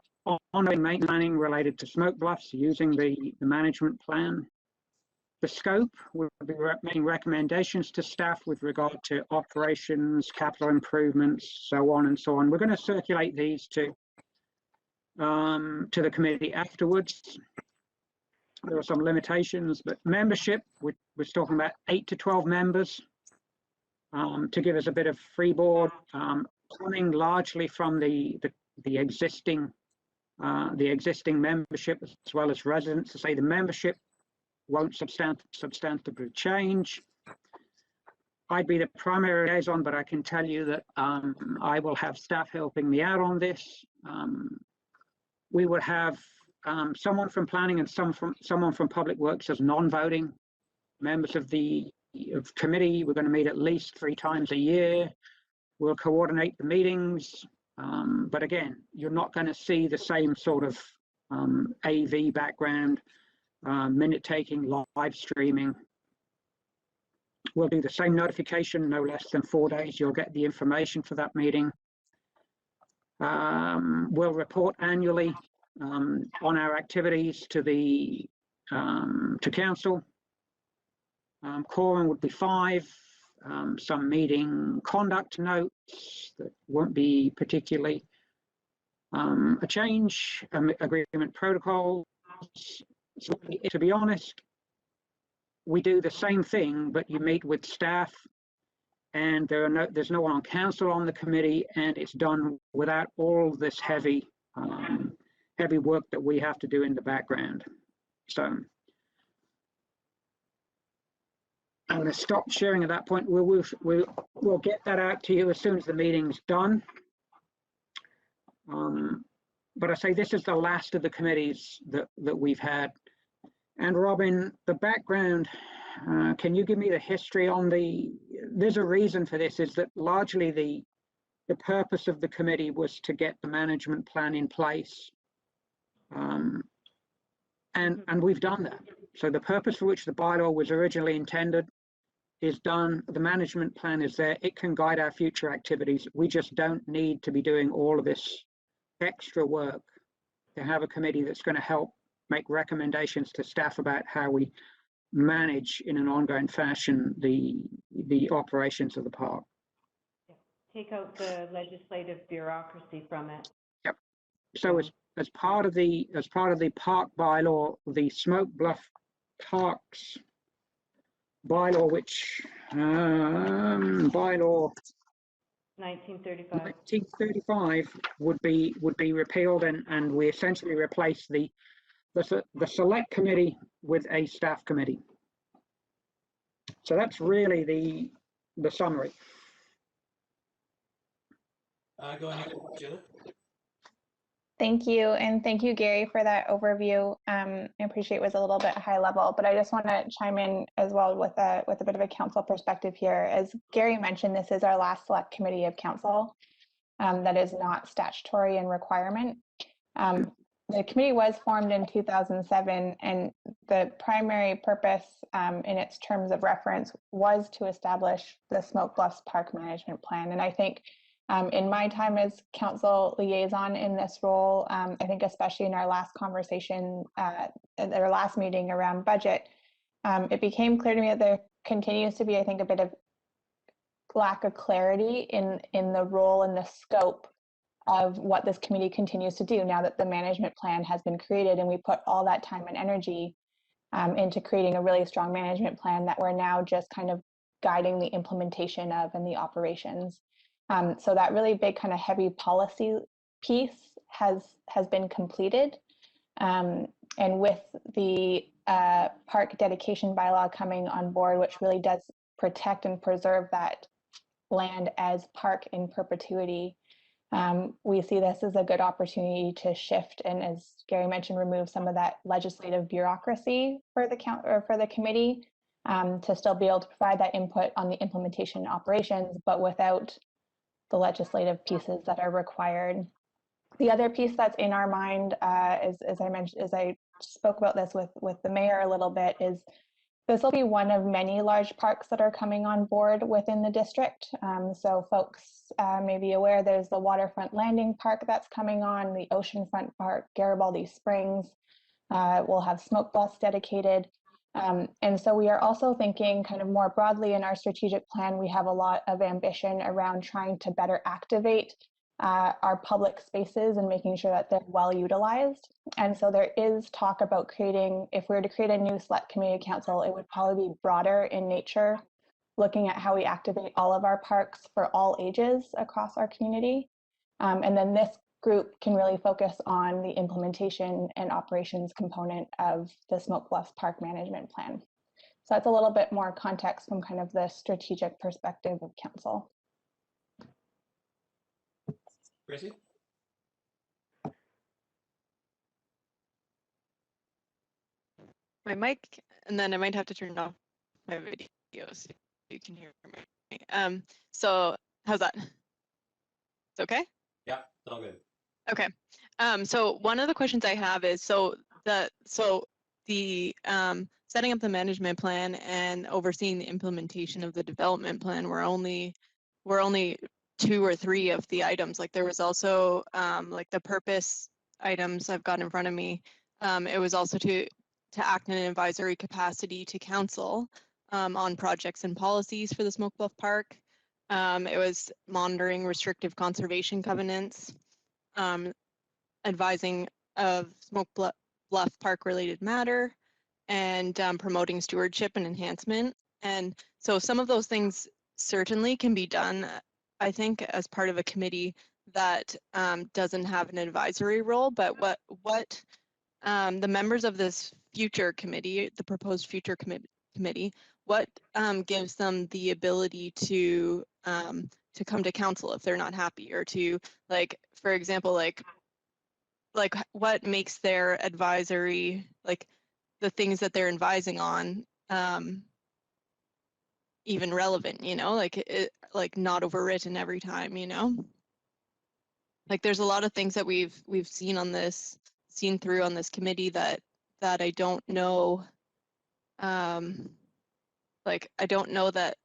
ongoing maintenance planning related to smoke bluffs using the management plan. The scope will be making recommendations to staff with regard to operations, capital improvements, so on and so on. We're going to circulate these to the committee afterwards. There are some limitations, but membership, we're talking about 8 to 12 members to give us a bit of freeboard, coming largely from the existing membership as well as residents. To say the membership won't substantively change. I'd be the primary liaison, but I can tell you that I will have staff helping me out on this. We would have someone from planning and someone from public works as non-voting members of the committee. We're going to meet at least 3 times a year. We'll coordinate the meetings. But again, you're not going to see the same sort of AV background, minute taking, live streaming. We'll do the same notification, no less than 4 days. You'll get the information for that meeting. We'll report annually on our activities to council. Quorum would be 5. Some meeting conduct notes that won't be particularly a change, agreement protocols. So, to be honest, we do the same thing, but you meet with staff and there's no one on council on the committee, and it's done without all this heavy work that we have to do in the background. So I'm going to stop sharing at that point. We'll get that out to you as soon as the meeting's done. But I say this is the last of the committees that we've had. And Robin, the background, can you give me the history on there's a reason for this, is that largely the purpose of the committee was to get the management plan in place. And we've done that. So the purpose for which the bylaw was originally intended is done. The management plan is there. It can guide our future activities. We just don't need to be doing all of this extra work to have a committee that's going to help make recommendations to staff about how we manage in an ongoing fashion the operations of the park. Take out the legislative bureaucracy from it. Yep. So as part of the park bylaw, the Smoke Bluff Parks bylaw, which bylaw 1935 would be repealed, and we essentially replace the select committee with a staff committee. So that's really the summary. Go ahead, Jenna. Thank you, and thank you, Gary, for that overview. I appreciate it was a little bit high level, but I just want to chime in as well with a bit of a council perspective here. As Gary mentioned, this is our last select committee of council that is not statutory in requirement. The committee was formed in 2007, and the primary purpose in its terms of reference was to establish the Smoke Bluffs Park Management Plan. And I think in my time as council liaison in this role, I think especially in our last conversation, our last meeting around budget, it became clear to me that there continues to be, I think, a bit of lack of clarity in the role and the scope of what this committee continues to do now that the management plan has been created, and we put all that time and energy into creating a really strong management plan that we're now just kind of guiding the implementation of and the operations. So that really big kind of heavy policy piece has been completed. And with the park dedication bylaw coming on board, which really does protect and preserve that land as park in perpetuity, we see this as a good opportunity to shift and, as Gary mentioned, remove some of that legislative bureaucracy for the committee, to still be able to provide that input on the implementation and operations, but without the legislative pieces that are required. The other piece that's in our mind, as I mentioned, as I spoke about this with the mayor a little bit, is this will be one of many large parks that are coming on board within the district. So folks may be aware there's the Waterfront Landing Park that's coming on, the Oceanfront Park, Garibaldi Springs. We'll have Smoke Blu dedicated. And so we are also thinking kind of more broadly in our strategic plan. We have a lot of ambition around trying to better activate our public spaces and making sure that they're well utilized. And so there is talk about creating, if we were to create a new select community council, it would probably be broader in nature, looking at how we activate all of our parks for all ages across our community. And then this group can really focus on the implementation and operations component of the Smoke Bluffs Park Management Plan. So that's a little bit more context from kind of the strategic perspective of council. Gracie? My mic, and then I might have to turn off my video so you can hear me. So how's that? It's okay? Yeah, it's all good. Okay. So one of the questions I have is, so the setting up the management plan and overseeing the implementation of the development plan were only 2 or 3 of the items. Like there was also like the purpose items I've got in front of me. It was also to act in an advisory capacity to council on projects and policies for the Smoke Bluff Park. It was monitoring restrictive conservation covenants, advising of Smoke Bluff Park related matter, and promoting stewardship and enhancement. And so some of those things certainly can be done, I think, as part of a committee that doesn't have an advisory role. But what the members of this future committee, the proposed future committee, what gives them the ability to come to council if they're not happy, or to, like, for example, like what makes their advisory, like the things that they're advising on, even relevant, you know, like not overwritten every time, you know? Like there's a lot of things that we've seen through on this committee that I don't know, like I don't know that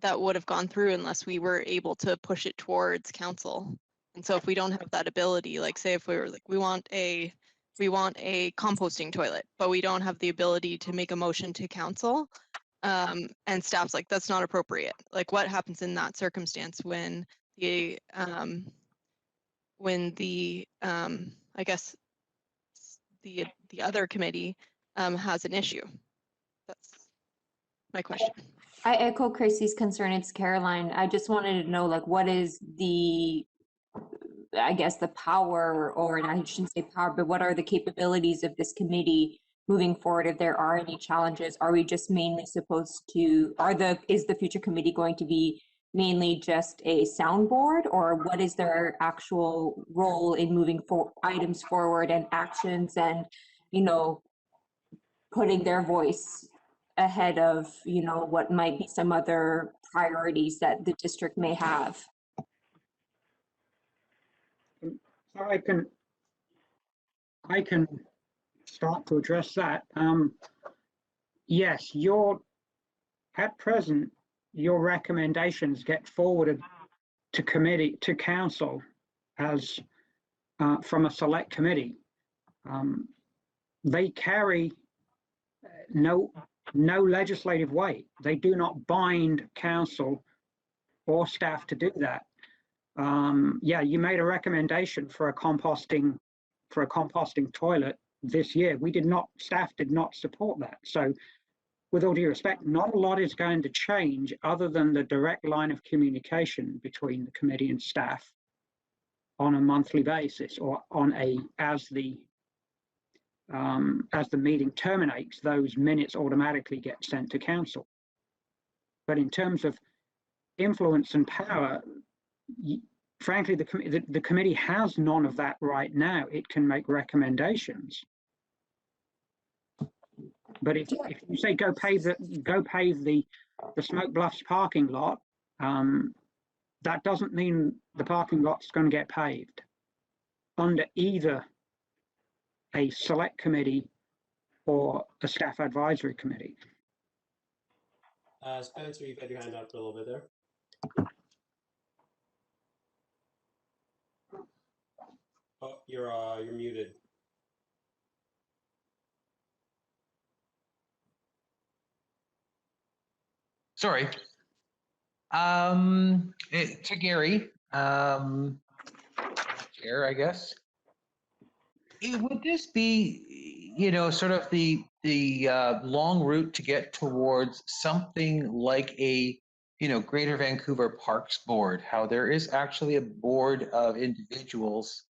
would have gone through unless we were able to push it towards council. And so if we don't have that ability, like say if we were like, we want a composting toilet, but we don't have the ability to make a motion to council, and staff's like, that's not appropriate. Like what happens in that circumstance when the I guess the other committee has an issue? That's my question. I echo Chrissy's concern. It's Caroline. I just wanted to know, like, what is the, I guess, the power, or and I shouldn't say power, but what are the capabilities of this committee moving forward? If there are any challenges, are we just mainly supposed to, is the future committee going to be mainly just a soundboard, or what is their actual role in moving items forward and actions, and, you know, putting their voice ahead of, you know, what might be some other priorities that the district may have? So I can start to address that. Yes, at present, your recommendations get forwarded to council as from a select committee. They carry no legislative weight. They do not bind council or staff to do that. Yeah, you made a recommendation for a composting toilet this year. Staff did not support that. So with all due respect, not a lot is going to change other than the direct line of communication between the committee and staff. on a monthly basis, or on a as the meeting terminates, those minutes automatically get sent to council. But in terms of influence and power, frankly, the committee has none of that right now. It can make recommendations. But if you say go pave the Smoke Bluffs parking lot, that doesn't mean the parking lot's going to get paved under either a select committee or a staff advisory committee. Spencer, you've had your hand up for a little bit there. Oh, you're muted. Sorry. To Gary, Chair, I guess. Would this be, you know, sort of the long route to get towards something like a, you know, Greater Vancouver Parks Board, how there is actually a board of individuals,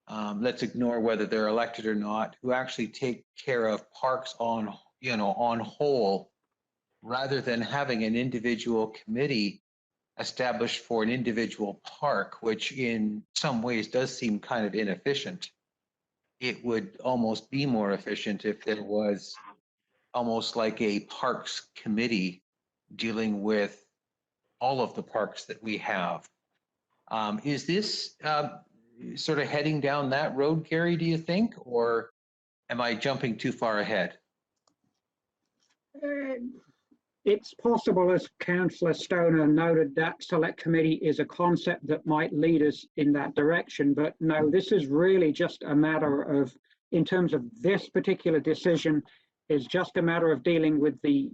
let's ignore whether they're elected or not, who actually take care of parks on, you know, on whole, rather than having an individual committee established for an individual park, which in some ways does seem kind of inefficient. It would almost be more efficient if there was almost like a parks committee dealing with all of the parks that we have. Is this sort of heading down that road, Gary, do you think, or am I jumping too far ahead? It's possible, as Councillor Stoner noted, that select committee is a concept that might lead us in that direction. But no, this is really just a matter of, in terms of this particular decision, is just a matter of dealing with the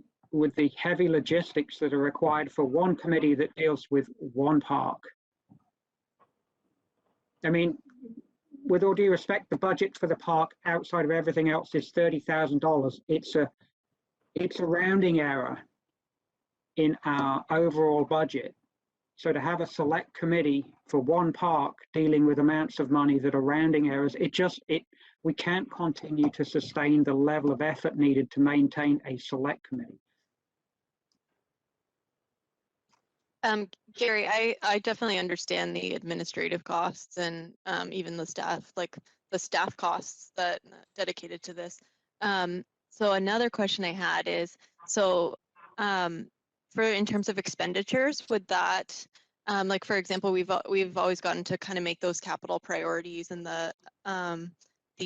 heavy logistics that are required for one committee that deals with one park. I mean, with all due respect, the budget for the park outside of everything else is $30,000. It's a rounding error in our overall budget. So to have a select committee for one park dealing with amounts of money that are rounding errors, we can't continue to sustain the level of effort needed to maintain a select committee. Gary, I definitely understand the administrative costs and even the staff, like the staff costs that dedicated to this. So another question I had is, so for in terms of expenditures, would that, like for example, we've always gotten to kind of make those capital priorities and the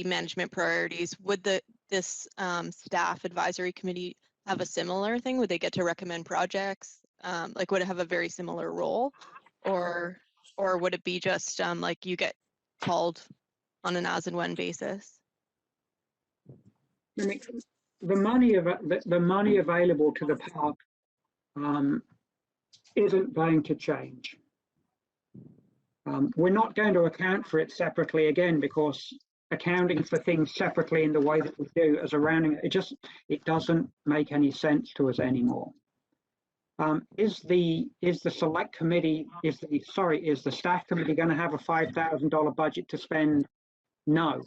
management priorities. Would this staff advisory committee have a similar thing? Would they get to recommend projects? Like would it have a very similar role, or would it be just like you get called on an as and when basis? I mean, the money available to the park isn't going to change. We're not going to account for it separately again, because accounting for things separately in the way that we do as a rounding, it doesn't make any sense to us anymore. Is the select committee, is the staff committee going to have a $5,000 budget to spend? No,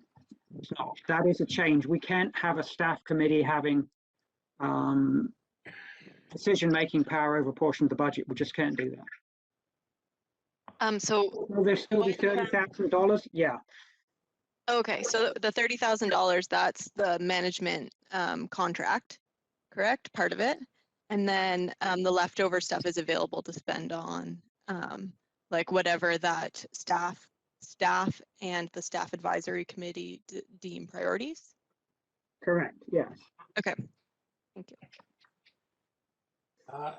it's not. That is a change. We can't have a staff committee having decision-making power over a portion of the budget. We just can't do that. So will there still be $30,000? Yeah. Okay, so the $30,000, that's the management contract, correct? Part of it. And then the leftover stuff is available to spend on like whatever that staff and the staff advisory committee deem priorities? Correct, yes. Okay, thank you.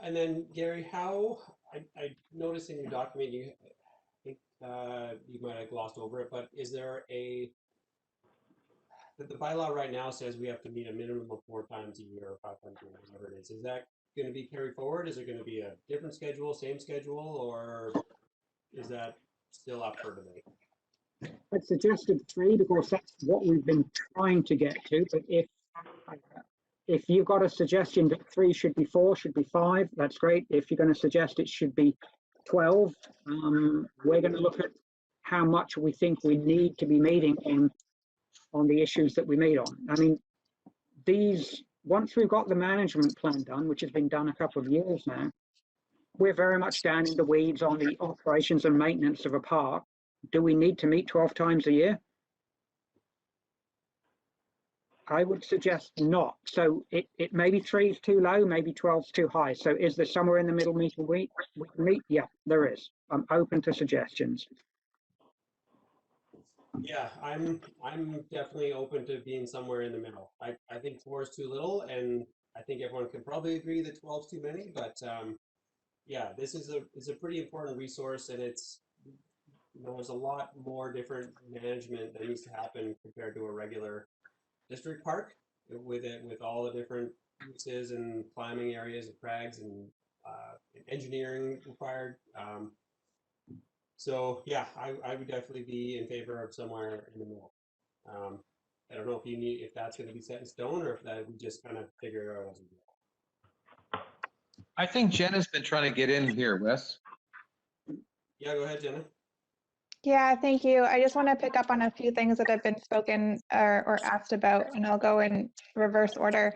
And then Gary, how, I noticed in your document, I think you might have glossed over it, but is there the bylaw right now says we have to meet a minimum of 4 times a year or 5 times a year, whatever it is. Is that going to be carried forward? Is it going to be a different schedule, same schedule, or is that still up for debate? I suggested 3 because that's what we've been trying to get to. But if you've got a suggestion that 3 should be 4, should be 5, that's great. If you're going to suggest it should be 12, we're going to look at how much we think we need to be meeting on the issues that we meet on. I mean, once we've got the management plan done, which has been done a couple of years now, we're very much down in the weeds on the operations and maintenance of a park. Do we need to meet 12 times a year? I would suggest not. So it maybe 3 is too low, maybe 12 is too high. So is there somewhere in the middle we can meet? Yeah, there is. I'm open to suggestions. Yeah, I'm definitely open to being somewhere in the middle. I think 4 is too little, and I think everyone can probably agree that 12 is too many. But yeah, this is a pretty important resource, and it's, you know, there's a lot more different management that needs to happen compared to a regular district park with all the different uses and climbing areas and crags and engineering required. So yeah, I would definitely be in favor of somewhere in the middle. I don't know if that's going to be set in stone or if that we just kind of figure it out as we go. I think Jenna's been trying to get in here, Wes. Yeah, go ahead, Jenna. Yeah, thank you. I just want to pick up on a few things that have been spoken or asked about, and I'll go in reverse order.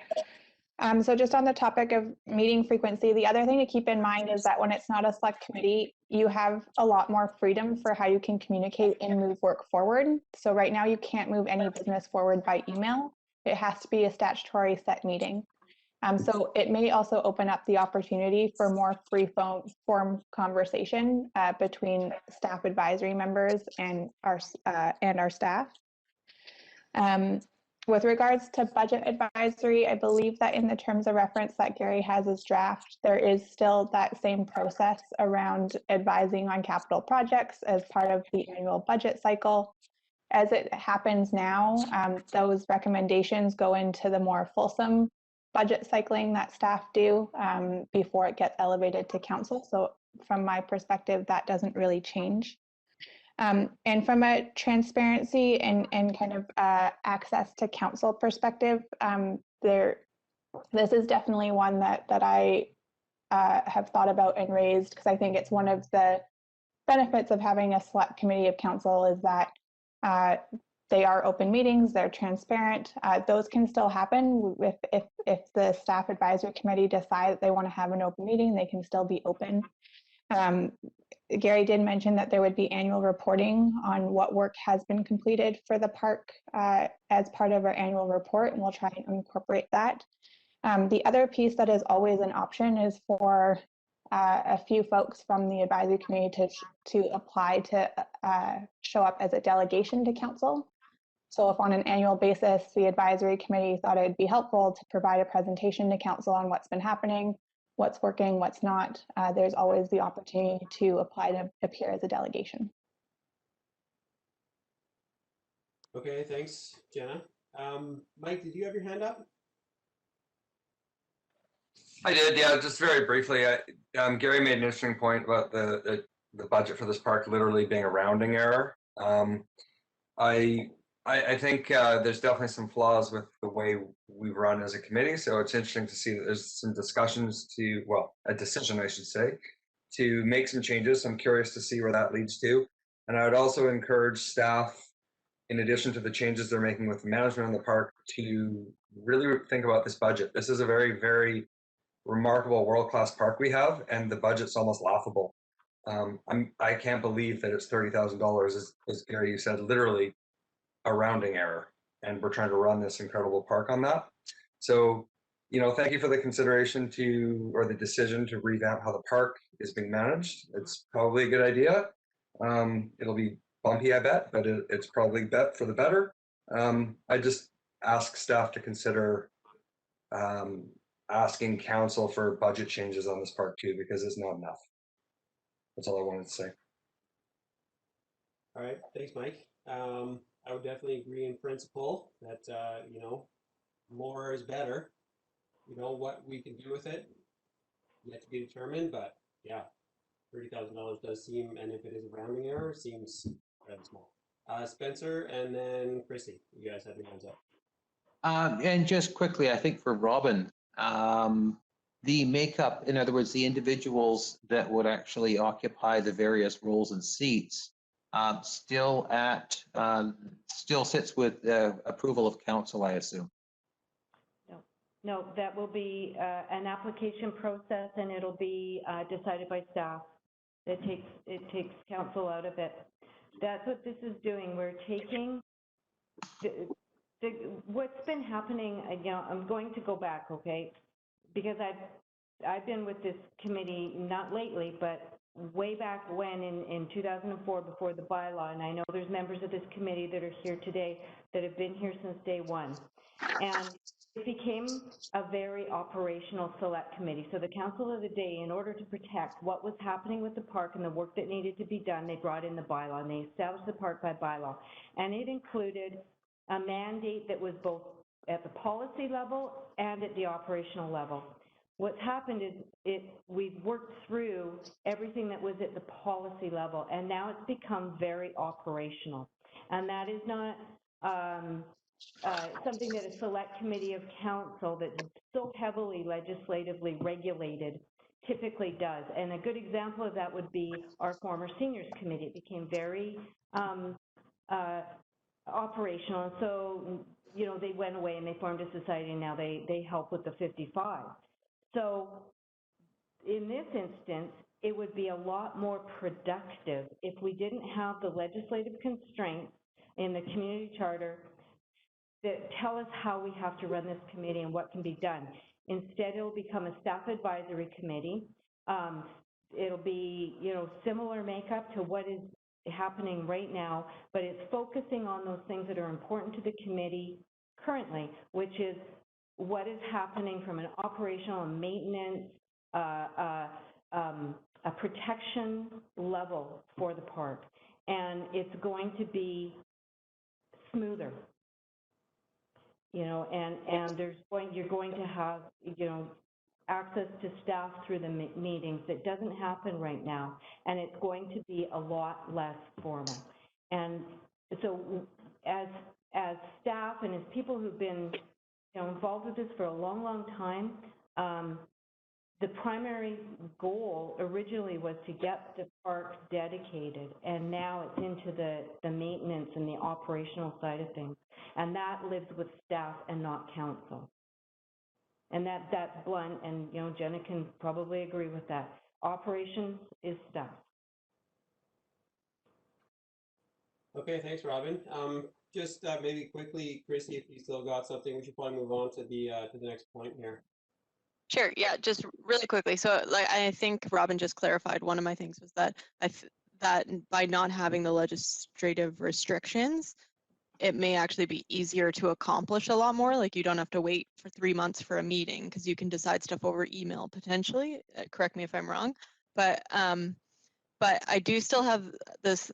So just on the topic of meeting frequency, the other thing to keep in mind is that when it's not a select committee, you have a lot more freedom for how you can communicate and move work forward. So right now you can't move any business forward by email. It has to be a statutory set meeting. So it may also open up the opportunity for more free form conversation between staff advisory members and our staff. With regards to budget advisory, I believe that in the terms of reference that Gary has as draft, there is still that same process around advising on capital projects as part of the annual budget cycle. As it happens now, those recommendations go into the more fulsome budget cycling that staff do before it gets elevated to council. So from my perspective, that doesn't really change. And from a transparency and kind of access to council perspective, this is definitely one that I have thought about and raised, because I think it's one of the benefits of having a select committee of council is that they are open meetings, they're transparent. Those can still happen if the staff advisory committee decides they want to have an open meeting, they can still be open. Gary did mention that there would be annual reporting on what work has been completed for the park as part of our annual report, and we'll try and incorporate that. The other piece that is always an option is for a few folks from the advisory committee to apply to show up as a delegation to council. So if on an annual basis, the advisory committee thought it would be helpful to provide a presentation to council on what's been happening, what's working, what's not, there's always the opportunity to apply to appear as a delegation. Okay, thanks, Jenna. Mike, did you have your hand up? I did, yeah, just very briefly. Gary made an interesting point about the budget for this park literally being a rounding error. I think there's definitely some flaws with the way we run as a committee, so it's interesting to see that there's some discussions a decision, I should say, to make some changes. I'm curious to see where that leads to. And I would also encourage staff, in addition to the changes they're making with the management of the park, to really think about this budget. This is a very, very remarkable world-class park we have, and the budget's almost laughable. I can't believe that it's $30,000, as Gary, you said, literally a rounding error, and we're trying to run this incredible park on that. So, you know, thank you for the consideration or the decision to revamp how the park is being managed. It's probably a good idea. It'll be bumpy, I bet, but it's probably for the better. I just ask staff to consider asking council for budget changes on this park too, because it's not enough. That's all I wanted to say. All right, thanks, Mike. I would definitely agree in principle that, you know, more is better. You know, what we can do with it, yet to be determined, but yeah, $30,000 does seem, and if it is a rounding error, seems rather small. Spencer and then Chrissy, you guys have your hands up. And just quickly, I think for Robin, the makeup, in other words, the individuals that would actually occupy the various roles and seats, still sits with approval of council, I assume. No, that will be an application process, and it'll be decided by staff. It takes council out of it. That's what this is doing. We're taking what's been happening. You know, I'm going to go back, okay, because I've been with this committee not lately, but way back when in 2004, before the bylaw, and I know there's members of this committee that are here today that have been here since day one, and it became a very operational select committee. So the council of the day, in order to protect what was happening with the park and the work that needed to be done, they brought in the bylaw, and they established the park by bylaw. And it included a mandate that was both at the policy level and at the operational level. What's happened is we've worked through everything that was at the policy level, and now it's become very operational. And that is not something that a select committee of council that's so heavily legislatively regulated typically does. And a good example of that would be our former seniors committee. It became very operational. And so, you know, they went away and they formed a society, and now they help with the 55. So in this instance, it would be a lot more productive if we didn't have the legislative constraints in the community charter that tell us how we have to run this committee and what can be done. Instead, it'll become a staff advisory committee. It'll be, you know, similar makeup to what is happening right now, but it's focusing on those things that are important to the committee currently, which is what is happening from an operational and maintenance, a protection level for the park. And it's going to be smoother. You know, and you're going to have, you know, access to staff through the meetings. That doesn't happen right now, and it's going to be a lot less formal. And so, as staff and as people who've been, you know, involved with this for a long, long time, the primary goal originally was to get the park dedicated, and now it's into the maintenance and the operational side of things. And that lives with staff and not council. And that's blunt, and, you know, Jenna can probably agree with that. Operations is staff. Okay, thanks, Robin. Just maybe quickly, Chrissy, if you still got something, we should probably move on to the next point here. Sure. Yeah, just really quickly. So, like, I think Robin just clarified one of my things was that that by not having the legislative restrictions, it may actually be easier to accomplish a lot more. Like, you don't have to wait for 3 months for a meeting because you can decide stuff over email potentially. Correct me if I'm wrong, but I do still have this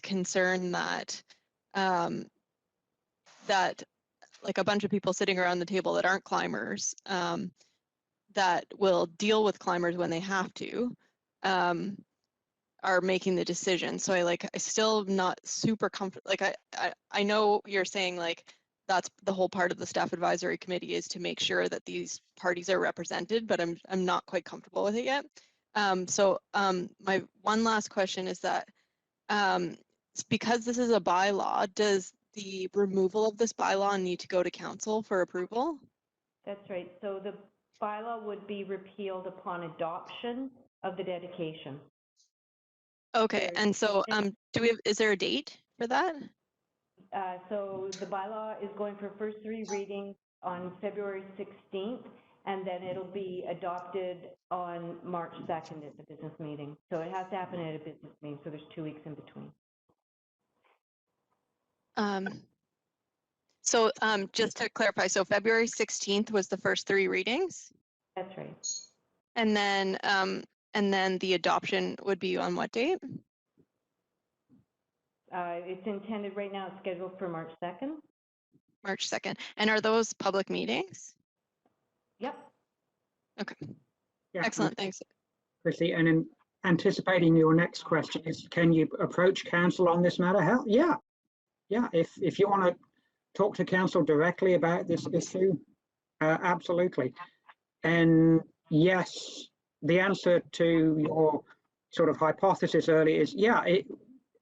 concern that that like a bunch of people sitting around the table that aren't climbers that will deal with climbers when they have to are making the decision. So I still not super comfortable. Like I know you're saying like that's the whole part of the staff advisory committee is to make sure that these parties are represented, but I'm not quite comfortable with it yet. So my one last question is that because this is a bylaw, does the removal of this bylaw need to go to council for approval? That's right. So the bylaw would be repealed upon adoption of the dedication. Okay, and so is there a date for that? So the bylaw is going for first 3 readings on February 16th, and then it'll be adopted on March 2nd at the business meeting. So it has to happen at a business meeting, so there's 2 weeks in between. So just to clarify, so February 16th was the first 3 readings? That's right. And then the adoption would be on what date? It's intended right now, it's scheduled for March 2nd. March 2nd. And are those public meetings? Yep. Okay. Yeah, excellent, thanks. Chrissy, and in anticipating your next question is, can you approach council on this matter? Hell, yeah. Yeah, if you want to talk to council directly about this issue, absolutely. And yes, the answer to your sort of hypothesis earlier is, yeah,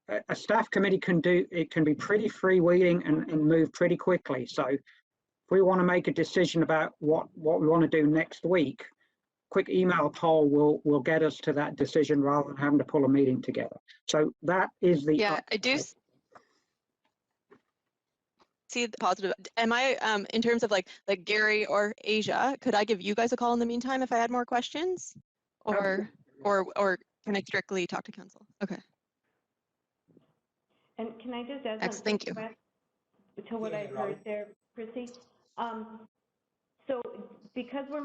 a staff committee can be pretty freewheeling and move pretty quickly. So if we want to make a decision about what we want to do next week, quick email poll will get us to that decision rather than having to pull a meeting together. So that is the Yeah, I do see the positive. Am I in terms of like Gary or Asia, could I give you guys a call in the meantime if I had more questions? Or can I strictly talk to council? Okay. And can I just add Excellent, something thank you. to what I heard there, Chrissy? So because we're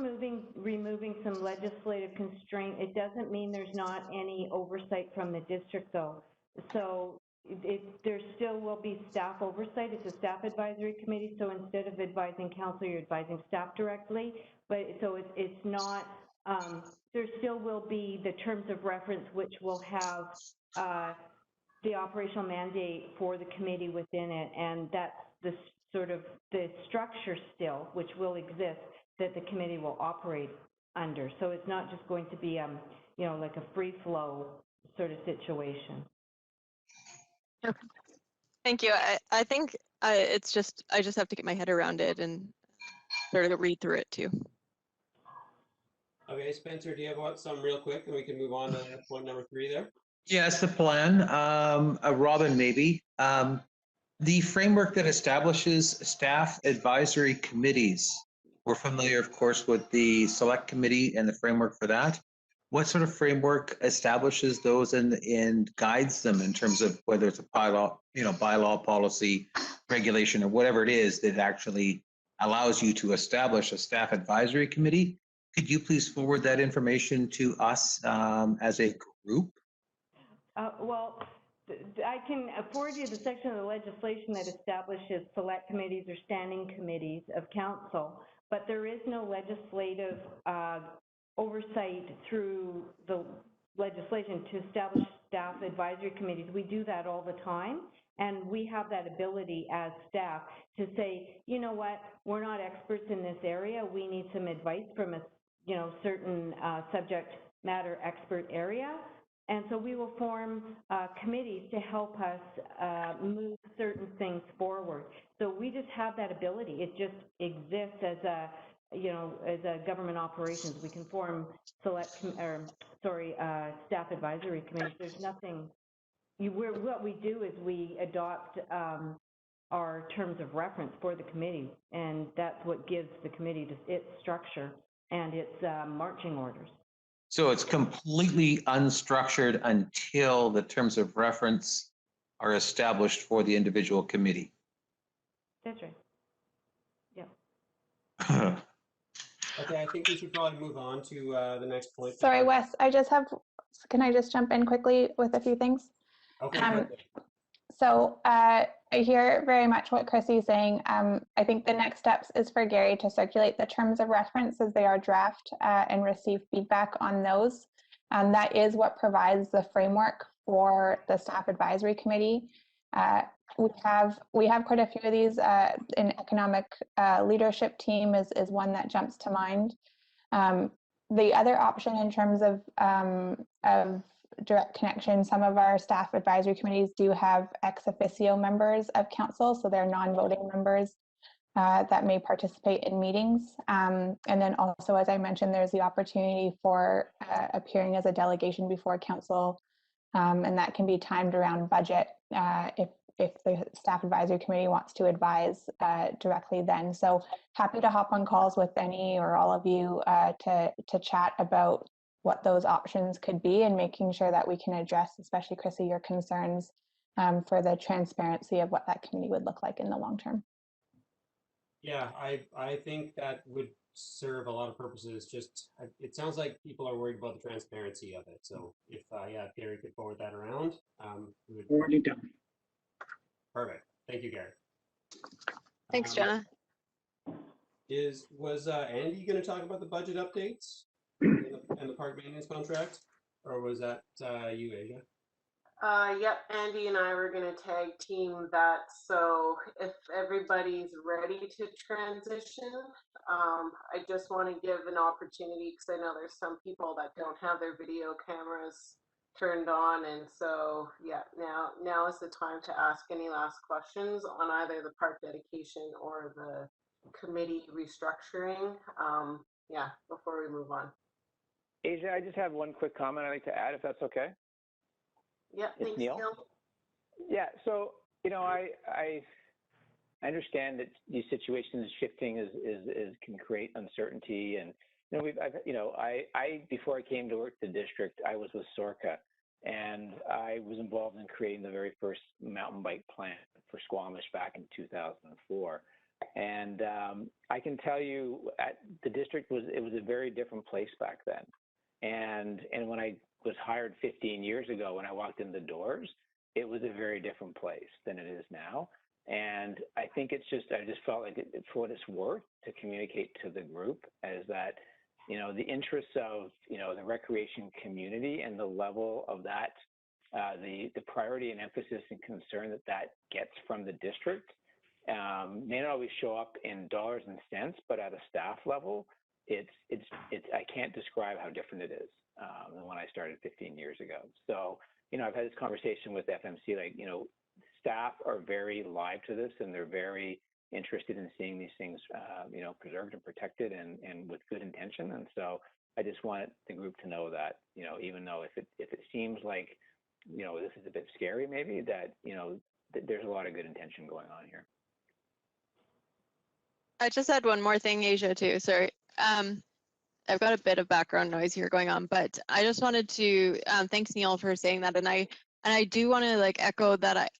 removing some legislative constraint, it doesn't mean there's not any oversight from the district though. So there still will be staff oversight. It's a staff advisory committee. So instead of advising council, you're advising staff directly. But so it's not, there still will be the terms of reference, which will have the operational mandate for the committee within it. And that's the sort of the structure still, which will exist, that the committee will operate under. So it's not just going to be, you know, like a free flow sort of situation. Okay. Thank you. I think it's just, I just have to get my head around it and sort of read through it too. Okay, Spencer, do you have some real quick and we can move on to point number 3 there? Yeah, it's the plan. Robin, maybe. The framework that establishes staff advisory committees. We're familiar, of course, with the select committee and the framework for that. What sort of framework establishes those and guides them in terms of whether it's a bylaw, policy, regulation, or whatever it is that actually allows you to establish a staff advisory committee? Could you please forward that information to us as a group? Well, I can forward you the section of the legislation that establishes select committees or standing committees of council, but there is no legislative oversight through the legislation to establish staff advisory committees. We do that all the time, and we have that ability as staff to say, you know what, we're not experts in this area. We need some advice from a certain subject matter expert area. And so we will form committees to help us move certain things forward. So we just have that ability. It just exists as a, as a government operations. We can form staff advisory committees. There's nothing. What we do is we adopt our terms of reference for the committee, and that's what gives the committee its structure and its marching orders. So it's completely unstructured until the terms of reference are established for the individual committee. That's right. Yep. Okay, I think we should probably move on to the next point. Sorry, Wes, can I just jump in quickly with a few things? Okay. So I hear very much what Chrissy's saying. I think the next steps is for Gary to circulate the terms of reference as they are draft and receive feedback on those. That is what provides the framework for the staff advisory committee. We have quite a few of these. An economic leadership team is one that jumps to mind. The other option in terms of direct connection, some of our staff advisory committees do have ex officio members of council, so they're non-voting members that may participate in meetings. And then also, as I mentioned, there's the opportunity for appearing as a delegation before council, and that can be timed around budget if the staff advisory committee wants to advise directly then. So happy to hop on calls with any or all of you to chat about what those options could be and making sure that we can address, especially Chrissy, your concerns for the transparency of what that committee would look like in the long term. Yeah, I think that would serve a lot of purposes. Just, it sounds like people are worried about the transparency of it. So if Gary could forward that around. Already done. Perfect. Thank you, Gary. Thanks, Jenna. Was Andy going to talk about the budget updates and the park maintenance contract, or was that you, Asia? Yep, Andy and I were going to tag team that. So if everybody's ready to transition, I just want to give an opportunity, because I know there's some people that don't have their video cameras turned on, and so yeah, now is the time to ask any last questions on either the park dedication or the committee restructuring. Yeah, before we move on. Asia, I just have one quick comment I'd like to add, if that's okay. Yeah, It's thanks, Neil. Neil. Yeah, so I understand that these situations shifting is can create uncertainty, and I before I came to work at the district, I was with Sorca, and I was involved in creating the very first mountain bike plan for Squamish back in 2004. And I can tell you, the district was a very different place back then. And when I was hired 15 years ago, when I walked in the doors, it was a very different place than it is now. And I think I just felt like for what it's worth to communicate to the group is that, the interests of, the recreation community and the level of that, the priority and emphasis and concern that gets from the district may not always show up in dollars and cents, but at a staff level, I can't describe how different it is than when I started 15 years ago. So, I've had this conversation with FMC, staff are very live to this, and they're very interested in seeing these things, preserved and protected and with good intention. And so I just want the group to know that, even though if it seems like, this is a bit scary, maybe that, there's a lot of good intention going on here. I just had one more thing, Asia, too. Sorry. I've got a bit of background noise here going on, but I just wanted to thanks Neil for saying that, and I do want to echo that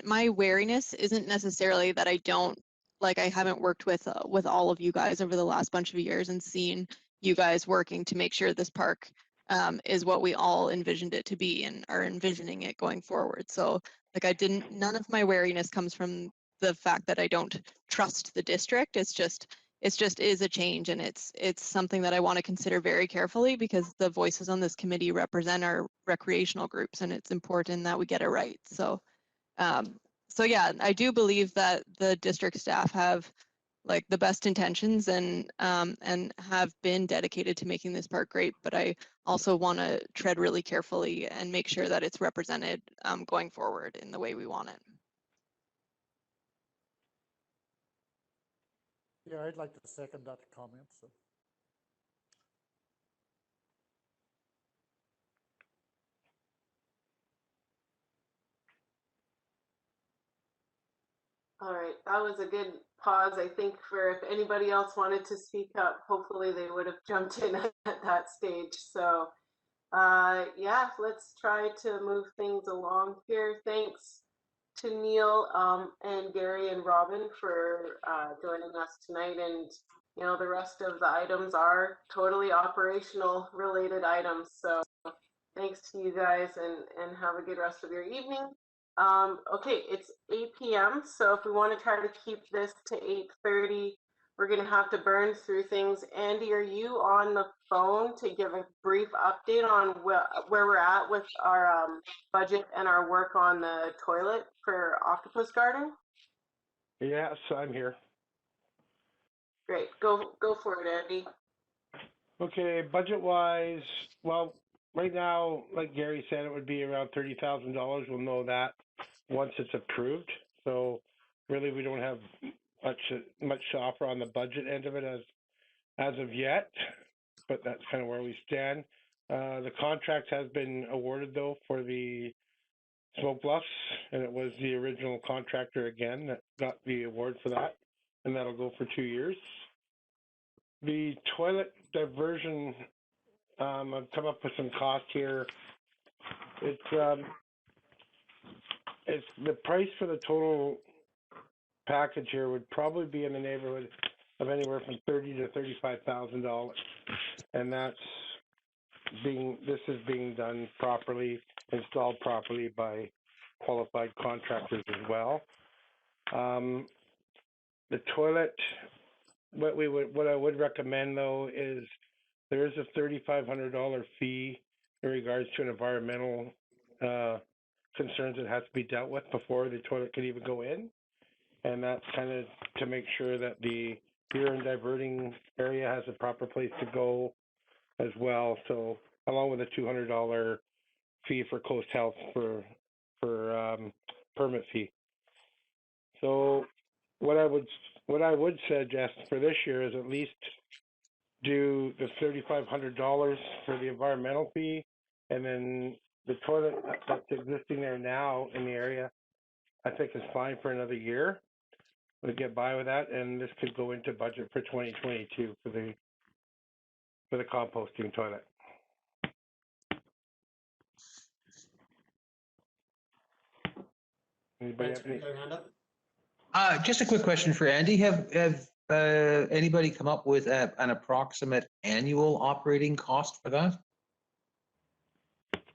my wariness isn't necessarily that I haven't worked with all of you guys over the last bunch of years and seen you guys working to make sure this park is what we all envisioned it to be and are envisioning it going forward. So none of my wariness comes from the fact that I don't trust the district. It's just is a change, and it's something that I want to consider very carefully because the voices on this committee represent our recreational groups, and it's important that we get it right. So, so yeah, I do believe that the district staff have the best intentions and have been dedicated to making this park great. But I also want to tread really carefully and make sure that it's represented going forward in the way we want it. Yeah, I'd like to second that comment. So. All right, that was a good pause, I think, for if anybody else wanted to speak up, hopefully they would have jumped in at that stage. So yeah, let's try to move things along here. Thanks to Neil and Gary and Robin for joining us tonight. And the rest of the items are totally operational related items. So thanks to you guys, and have a good rest of your evening. Okay, it's 8 p.m. So if we want to try to keep this to 8:30, we're going to have to burn through things. Andy, are you on the phone to give a brief update on where we're at with our budget and our work on the toilet for Octopus Garden? Yes, I'm here. Great, go for it, Andy. Okay, budget-wise, well, right now, like Gary said, it would be around $30,000. We'll know that once it's approved. So really, we don't have much to offer on the budget end of it as of yet, but that's kind of where we stand. The contract has been awarded, though, for the Smoke Bluffs, and it was the original contractor again that got the award for that, and that'll go for 2 years. The toilet diversion, I've come up with some cost here. It's the price for the total package here would probably be in the neighborhood of anywhere from $30,000 to $35,000, and this is being done properly, installed properly by qualified contractors as well. The toilet, what I would recommend though is there is a $3,500 fee in regards to an environmental concerns that has to be dealt with before the toilet can even go in, and that's kind of to make sure that the urine diverting area has a proper place to go as well. So along with a $200 fee for Coast Health for permit fee. So what I would suggest for this year is at least do the $3,500 for the environmental fee, and then the toilet that's existing there now in the area, I think is fine for another year. We'll get by with that, and this could go into budget for 2022 for the composting toilet. Anybody have any? Hand up? Just a quick question for Andy. Have anybody come up with an approximate annual operating cost for that?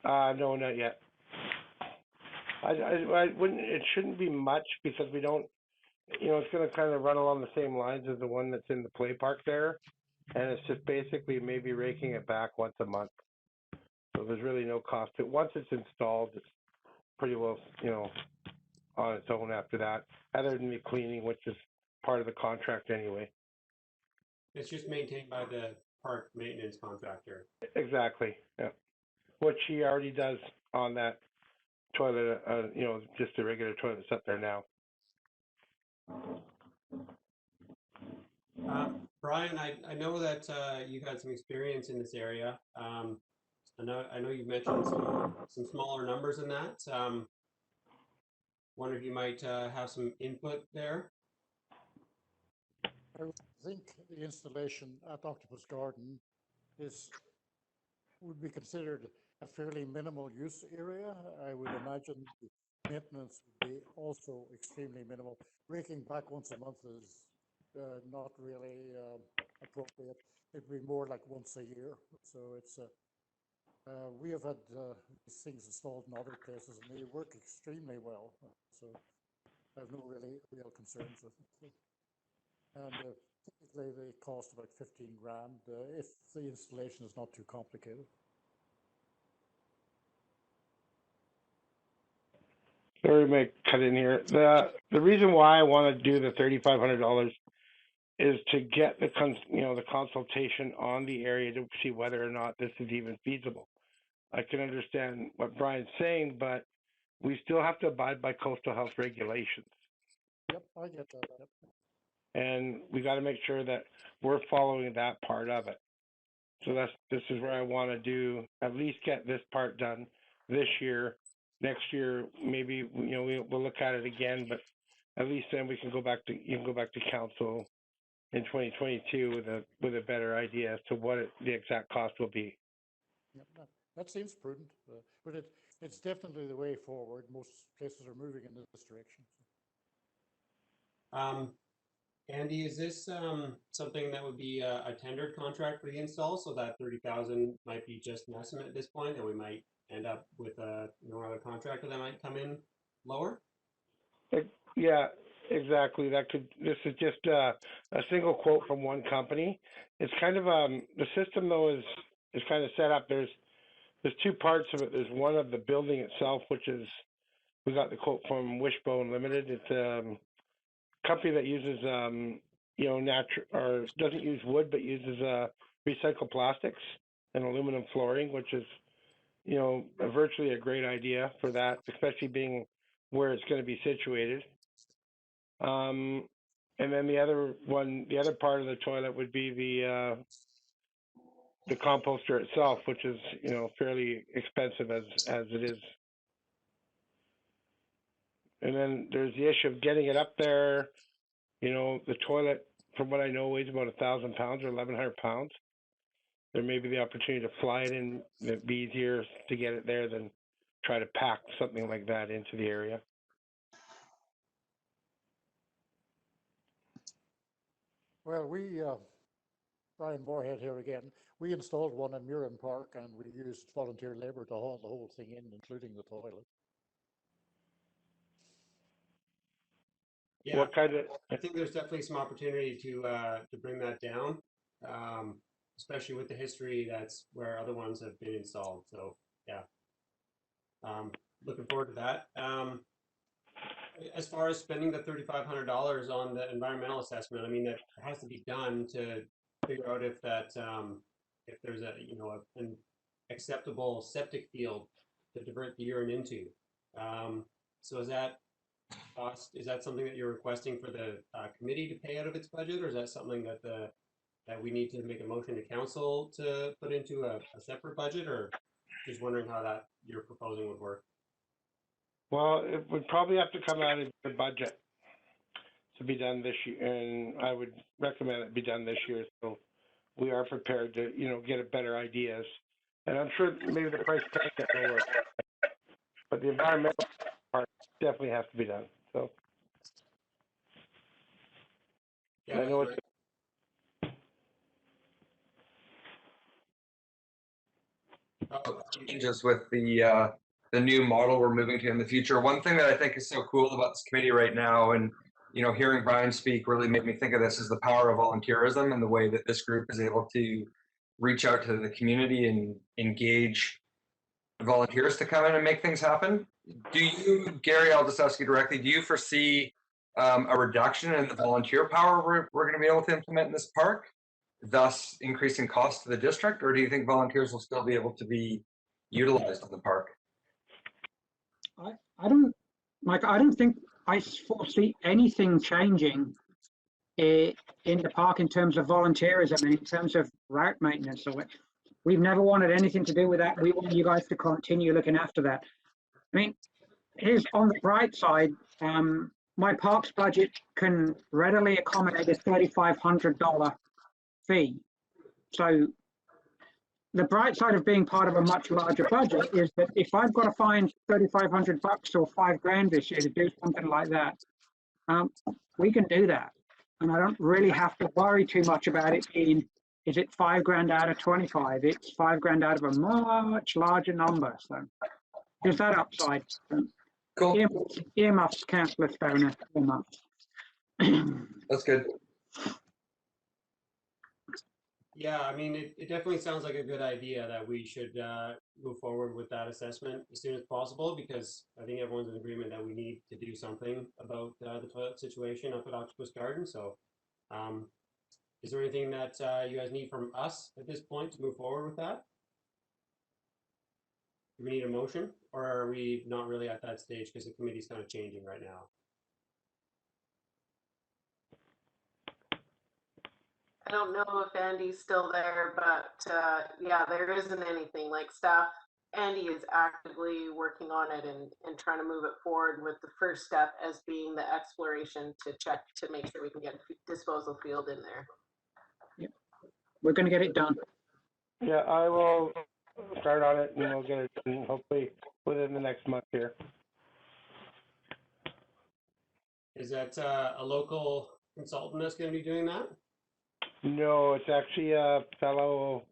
No, not yet. I wouldn't. It shouldn't be much because we don't. You know, it's going to kind of run along the same lines as the one that's in the play park there, and it's just basically maybe raking it back once a month. So there's really no cost. But once it's installed, it's pretty well, you know, on its own after that, other than the cleaning, which is part of the contract anyway. It's just maintained by the park maintenance contractor. Exactly. Yeah. What she already does on that toilet, you know, just a regular toilet that's up there now. Brian, I know that you've had some experience in this area. I know you've mentioned some smaller numbers in that. Wonder if you might have some input there. I think the installation at Octopus Garden would be considered a fairly minimal use area. I would imagine the maintenance would be also extremely minimal. Breaking back once a month is not really appropriate. It'd be more like once a year. So it's we have had these things installed in other places, and they work extremely well. So I have no real concerns with it. And typically they cost about 15 grand if the installation is not too complicated. Sorry, may cut in here. The reason why I want to do the $3,500 is to get the consultation on the area to see whether or not this is even feasible. I can understand what Brian's saying, but we still have to abide by coastal health regulations. Yep, I get that. Yep. And we got to make sure that we're following that part of it. So this is where I want to do, at least get this part done this year. Next year, maybe, you know, we'll look at it again, but at least then we can go back to, you can go back to council in 2022 with a better idea as to what the exact cost will be. Yep, that seems prudent, but it's definitely the way forward. Most places are moving in this direction. Andy, is this something that would be a tendered contract for the install, so that 30,000 might be just an estimate at this point, and we might end up with another contractor that might come in lower? Yeah, exactly. This is just a single quote from one company. It's kind of the system though is kind of set up. There's two parts of it. There's one of the building itself, which is, we got the quote from Wishbone Limited. It's a company that uses you know, natural, or doesn't use wood but uses recycled plastics and aluminum flooring, which is, you know, virtually a great idea for that, especially being where it's going to be situated. And then the other part of the toilet would be the composter itself, which is, you know, fairly expensive as it is. And then there's the issue of getting it up there. You know, the toilet, from what I know, weighs about 1,000 pounds or 1,100 pounds. There may be the opportunity to fly it in. It'd be easier to get it there than try to pack something like that into the area. Well, Brian Moorhead here again. We installed one in Murin Park, and we used volunteer labor to haul the whole thing in, including the toilet. Yeah, What kind of? I think there's definitely some opportunity to bring that down, especially with the history that's where other ones have been installed. So yeah, looking forward to that. As far as spending the $3,500 on the environmental assessment, I mean, that has to be done to figure out if that if there's an acceptable septic field to divert the urine into. So is that cost, is that something that you're requesting for the committee to pay out of its budget, or is that something that that we need to make a motion to council to put into a separate budget, or just wondering how that you're proposing would work? Well, it would probably have to come out of the budget to be done this year, and I would recommend it be done this year, so we are prepared to, you know, get a better ideas. And I'm sure maybe the price can get lower, but the environmental part definitely has to be done. So Yeah, I know it's. Changes with the new model we're moving to in the future. One thing that I think is so cool about this committee right now, and you know, hearing Brian speak really made me think of this, is the power of volunteerism and the way that this group is able to reach out to the community and engage volunteers to come in and make things happen. Do you, Gary, I'll just ask you directly, do you foresee a reduction in the volunteer power we're going to be able to implement in this park, thus increasing costs to the district, or do you think volunteers will still be able to be utilized in the park? I don't, Mike, I don't think I foresee anything changing in the park in terms of volunteerism and in terms of route maintenance. So we've never wanted anything to do with that. We want you guys to continue looking after that. I mean, here's on the bright side, my parks budget can readily accommodate a $3,500 fee. So the bright side of being part of a much larger budget is that if I've got to find $3,500 or $5,000 this year to do something like that, we can do that. And I don't really have to worry too much about it being, is it $5,000 out of 25? It's $5,000 out of a much larger number. So there's that upside. Cool. Earmuffs, Councillor Stoner, earmuffs. That's good. Yeah, I mean, it definitely sounds like a good idea that we should move forward with that assessment as soon as possible, because I think everyone's in agreement that we need to do something about the toilet situation up at Octopus Garden. So is there anything that you guys need from us at this point to move forward with that? Do we need a motion, or are we not really at that stage because the committee's kind of changing right now? I don't know if Andy's still there, but yeah, there isn't anything like staff. Andy is actively working on it and trying to move it forward, with the first step as being the exploration to check to make sure we can get disposal field in there. Yeah. We're going to get it done. Yeah, I will start on it and we'll get it done hopefully within the next month here. Is that a local consultant that's going to be doing that? No, it's actually a fellow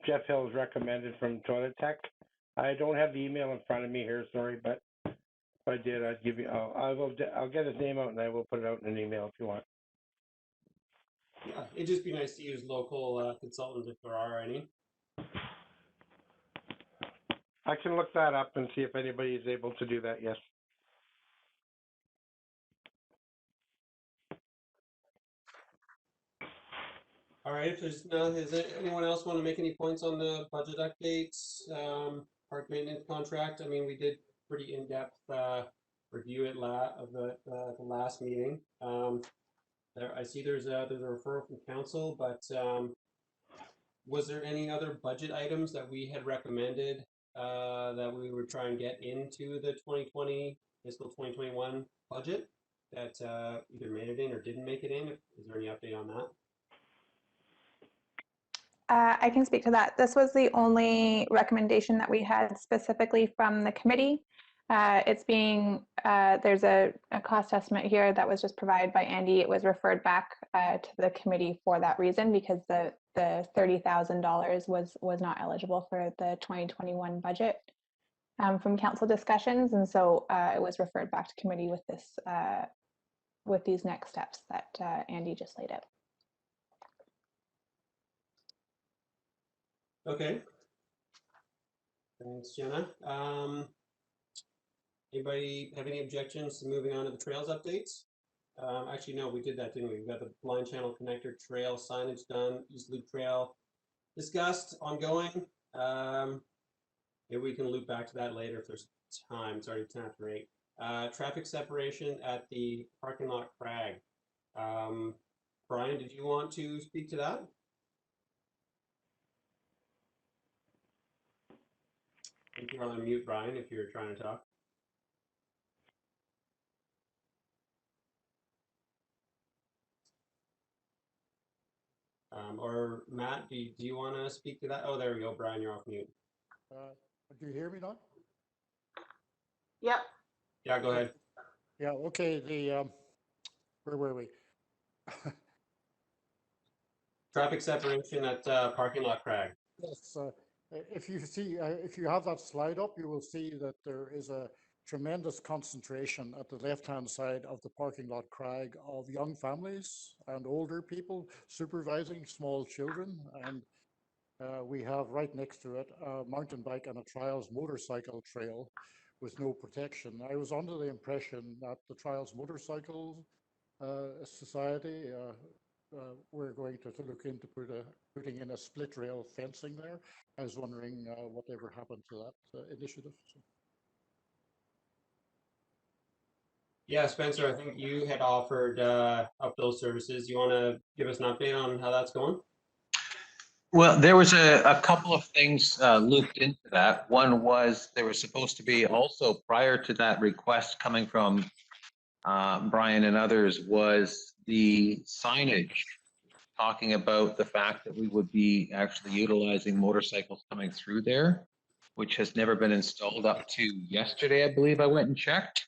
Jeff Hill's recommended from Toilet Tech. I don't have the email in front of me here, sorry, but if I did, I'd give you. I'll get his name out and I will put it out in an email if you want. Yeah, it'd just be nice to use local consultants if there are any. I can look that up and see if anybody is able to do that. Yes. All right, if there's no, does anyone else want to make any points on the budget updates, park maintenance contract? I mean, we did pretty in-depth review of the last meeting. There, I see there's a referral from council, but was there any other budget items that we had recommended that we would try and get into the 2020 fiscal 2021 budget that either made it in or didn't make it in? Is there any update on that? I can speak to that. This was the only recommendation that we had specifically from the committee. It's being, there's a cost estimate here that was just provided by Andy. It was referred back to the committee for that reason, because the $30,000 was not eligible for the 2021 budget from council discussions. And so it was referred back to committee with this, with these next steps that Andy just laid out. Okay. Thanks, Jenna. Anybody have any objections to moving on to the trails updates? Actually, no, we did that, didn't we? We got the blind channel connector trail signage done, East Loop Trail discussed, ongoing. Maybe we can loop back to that later if there's time. It's already 10 after 8. Traffic separation at the parking lot Crag. Brian, did you want to speak to that? I think you're on mute, Brian, if you're trying to talk. Or Matt, do you want to speak to that? Oh, there we go, Brian, you're off mute. Do you hear me now? Yep. Yeah, go ahead. Yeah, okay, where were we? Traffic separation at parking lot Crag. Yes, if you have that slide up, you will see that there is a tremendous concentration at the left-hand side of the parking lot Crag of young families and older people supervising small children. And we have right next to it a mountain bike and a trials motorcycle trail with no protection. I was under the impression that the Trials Motorcycle Society we're going to look into putting in a split rail fencing there. I was wondering whatever happened to that initiative. So. Yeah, Spencer, I think you had offered up those services. You want to give us an update on how that's going? Well, there was a couple of things looped into that. One was there was supposed to be also prior to that request coming from Brian and others was the signage talking about the fact that we would be actually utilizing motorcycles coming through there, which has never been installed up to yesterday, I believe I went and checked.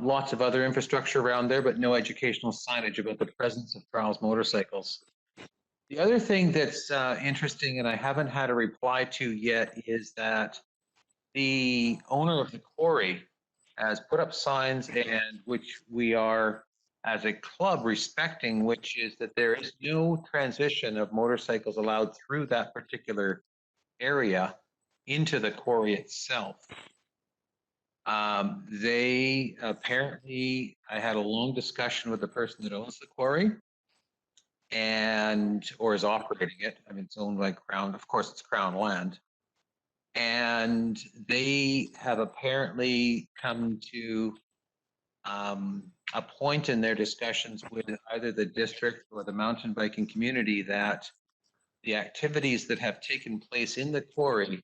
Lots of other infrastructure around there, but no educational signage about the presence of Trials motorcycles. The other thing that's interesting, and I haven't had a reply to yet, is that the owner of the quarry has put up signs, and which we are, as a club, respecting, which is that there is no transition of motorcycles allowed through that particular area into the quarry itself. They apparently, I had a long discussion with the person that owns the quarry or is operating it. I mean, it's owned by Crown, of course it's Crown land. And they have apparently come to a point in their discussions with either the district or the mountain biking community that the activities that have taken place in the quarry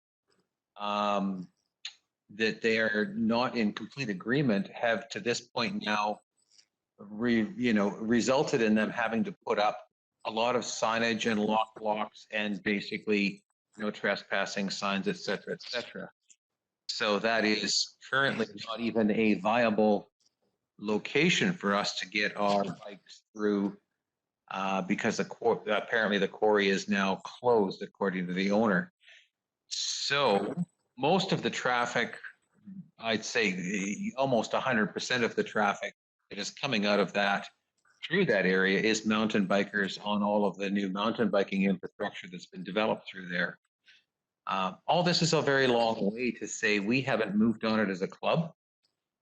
that they are not in complete agreement have to this point now resulted in them having to put up a lot of signage and lock blocks and basically no trespassing signs, et cetera, et cetera. So that is currently not even a viable location for us to get our bikes through because apparently the quarry is now closed according to the owner. So most of the traffic, I'd say almost 100% of the traffic that is coming out of that through that area is mountain bikers on all of the new mountain biking infrastructure that's been developed through there. All this is a very long way to say we haven't moved on it as a club,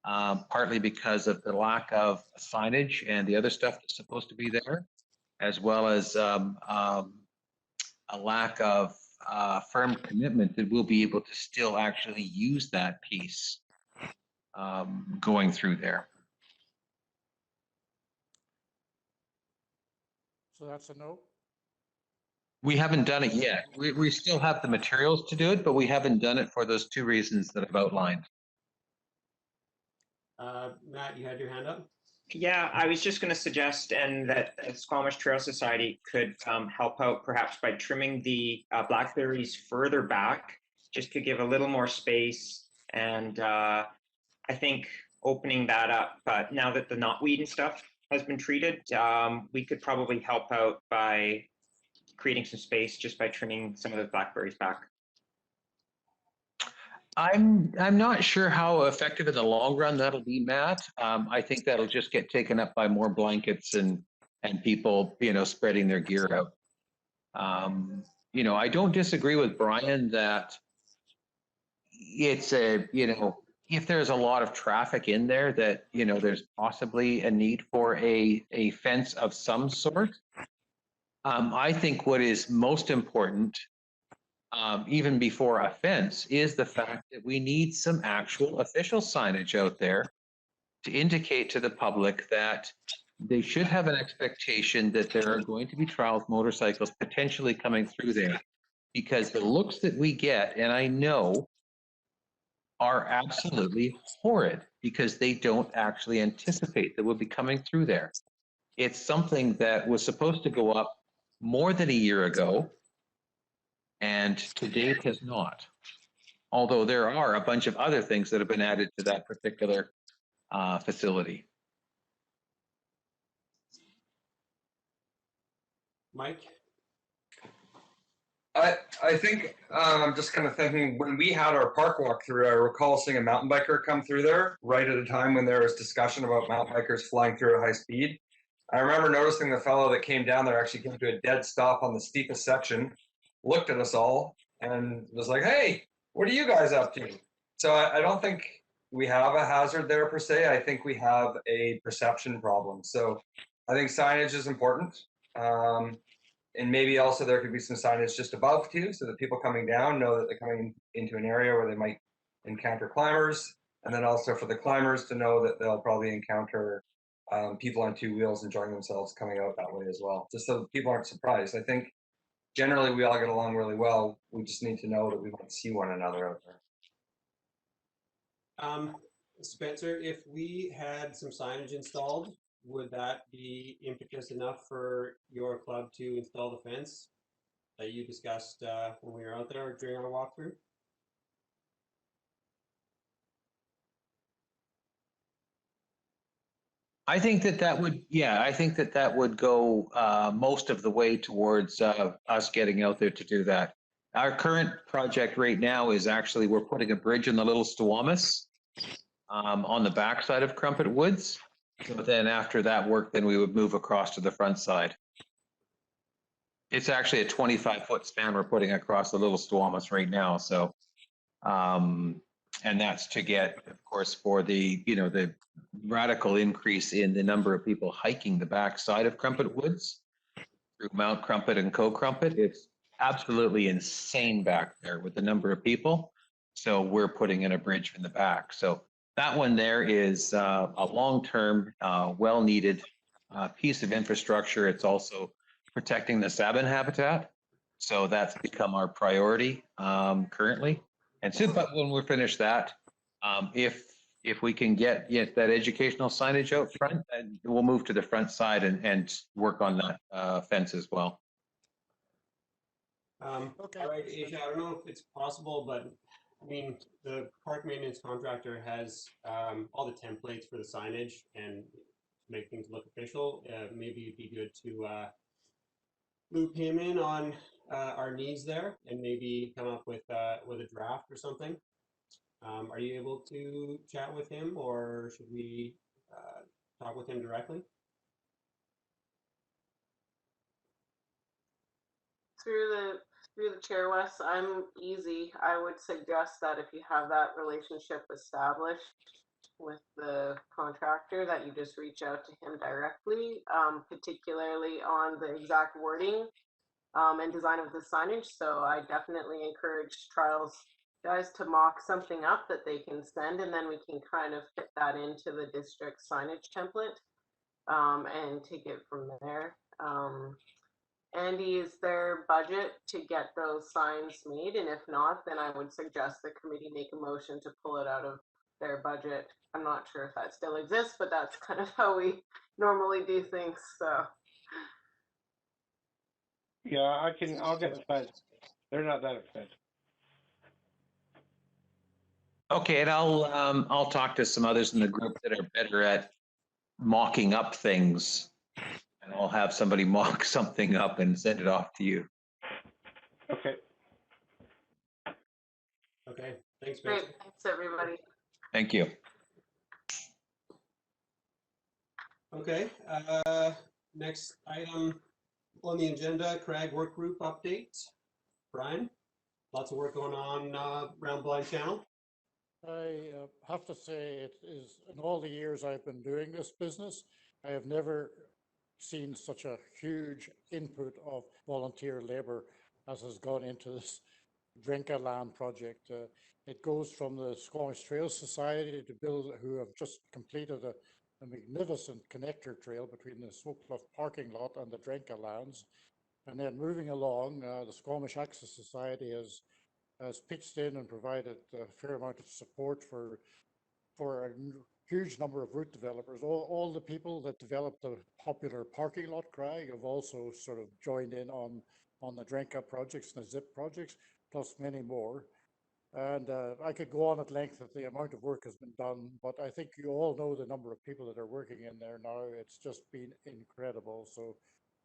partly because of the lack of signage and the other stuff that's supposed to be there, as well as a lack of firm commitment that we'll be able to still actually use that piece going through there. So that's a no? We haven't done it yet. We still have the materials to do it, but we haven't done it for those two reasons that I've outlined. Matt, you had your hand up? Yeah, I was just going to suggest that the Squamish Trail Society could help out perhaps by trimming the blackberries further back, just to give a little more space. And I think opening that up, but now that the knotweed and stuff has been treated, we could probably help out by creating some space just by trimming some of the blackberries back. I'm not sure how effective in the long run that'll be, Matt. I think that'll just get taken up by more blankets and people, spreading their gear out. I don't disagree with Brian that it's if there's a lot of traffic in there that, there's possibly a need for a fence of some sort. I think what is most important even before a fence, is the fact that we need some actual official signage out there to indicate to the public that they should have an expectation that there are going to be trials motorcycles potentially coming through there. Because the looks that we get, and I know, are absolutely horrid because they don't actually anticipate that we'll be coming through there. It's something that was supposed to go up more than a year ago, and to date has not. Although there are a bunch of other things that have been added to that particular facility. Mike? I think I'm just kind of thinking when we had our park walk through, I recall seeing a mountain biker come through there right at a time when there was discussion about mountain bikers flying through at high speed. I remember noticing the fellow that came down there actually came to a dead stop on the steepest section, looked at us all, and was like, "Hey, what are you guys up to?" So I don't think we have a hazard there per se. I think we have a perception problem. So I think signage is important. And maybe also there could be some signage just above too, so that people coming down know that they're coming into an area where they might encounter climbers. And then also for the climbers to know that they'll probably encounter people on two wheels enjoying themselves coming out that way as well, just so people aren't surprised. I think generally we all get along really well. We just need to know that we might see one another out there. Spencer, if we had some signage installed, would that be impetus enough for your club to install the fence that you discussed when we were out there during our walkthrough? I think that would, yeah, I think that would go most of the way towards us getting out there to do that. Our current project right now is actually, we're putting a bridge in the Little Squamish on the backside of Crumpet Woods. So then after that work, then we would move across to the front side. It's actually a 25-foot span we're putting across the Little Squamish right now. So, and that's to get, of course, for the, you know, the radical increase in the number of people hiking the backside of Crumpet Woods through Mount Crumpet and Co-Crumpet. It's absolutely insane back there with the number of people. So we're putting in a bridge in the back. So that one there is a long-term, well-needed piece of infrastructure. It's also protecting the salmon habitat. So that's become our priority currently. And so, but when we finish that, if we can get that educational signage out front, then we'll move to the front side and work on that fence as well. Okay. All right, Asia, I don't know if it's possible, but I mean, the park maintenance contractor has all the templates for the signage and to make things look official. Maybe it'd be good to loop him in on our needs there and maybe come up with a draft or something. Are you able to chat with him, or should we talk with him directly? Through the chair, Wes, I'm easy. I would suggest that if you have that relationship established with the contractor, that you just reach out to him directly, particularly on the exact wording and design of the signage. So I definitely encourage Trials guys to mock something up that they can send, and then we can kind of fit that into the district signage template and take it from there. Andy, is there budget to get those signs made? And if not, then I would suggest the committee make a motion to pull it out of their budget. I'm not sure if that still exists, but that's kind of how we normally do things. So yeah, I'll get the signs. They're not that expensive. Okay, and I'll talk to some others in the group that are better at mocking up things, and I'll have somebody mock something up and send it off to you. Okay. Okay, thanks, great. Thanks, everybody. Thank you. Okay, next item on the agenda, Crag work group update. Brian, lots of work going on around Blind Channel. I have to say, it is, in all the years I've been doing this business, I have never seen such a huge input of volunteer labor as has gone into this Drinka Land project. It goes from the Squamish Trail Society to build, who have just completed a magnificent connector trail between the Smoke Bluff parking lot and the Drinka lands. And then moving along, the Squamish Access Society has pitched in and provided a fair amount of support for a huge number of route developers. All the people that developed the popular parking lot Crag have also sort of joined in on the Drinka projects and the ZIP projects, plus many more. And I could go on at length that the amount of work has been done, but I think you all know the number of people that are working in there now. It's just been incredible. So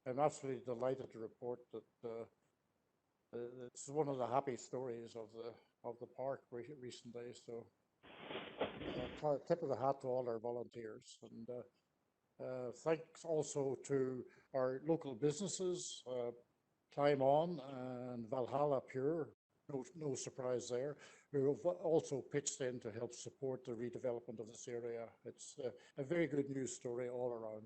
I'm absolutely delighted to report that it's one of the happy stories of the park recently. So tip of the hat to all our volunteers, and thanks also to our local businesses, Climb On and Valhalla Pure. No surprise there, who have also pitched in to help support the redevelopment of this area. It's a very good news story all around.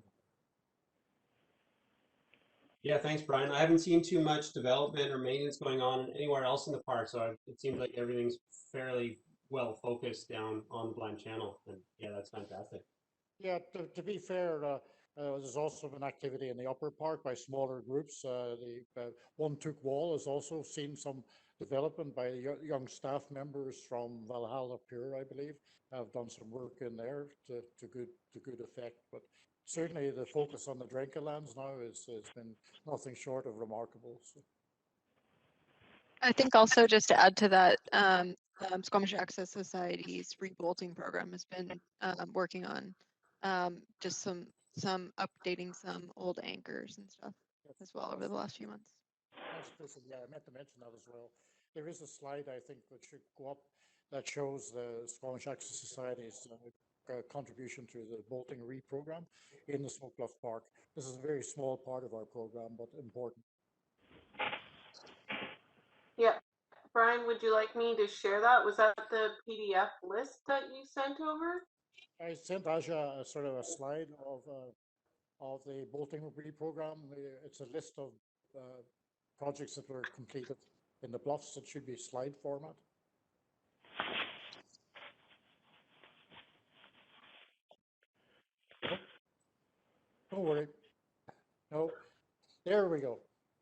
Yeah, thanks, Brian. I haven't seen too much development or maintenance going on anywhere else in the park, so it seems like everything's fairly well focused down on the Blind Channel, and yeah, that's fantastic. Yeah, to be fair, there's also been activity in the upper park by smaller groups. The One Took Wall has also seen some development by young staff members from Valhalla Pure, I believe, have done some work in there to good effect. But certainly the focus on the Drinka lands now has been nothing short of remarkable. So. I think also just to add to that, Squamish Access Society's rebolting program has been working on just some updating some old anchors and stuff as well over the last few months. Thanks, Kristen. Yeah, I meant to mention that as well. There is a slide, I think, that should go up that shows the Squamish Access Society's contribution to the bolting reprogram in the Smoke Bluff Park. This is a very small part of our program, but important. Yeah. Brian, would you like me to share that? Was that the PDF list that you sent over? I sent Aja sort of a slide of the bolting reprogram. It's a list of projects that were completed in the Bluffs. It should be slide format. Don't worry. No, there we go.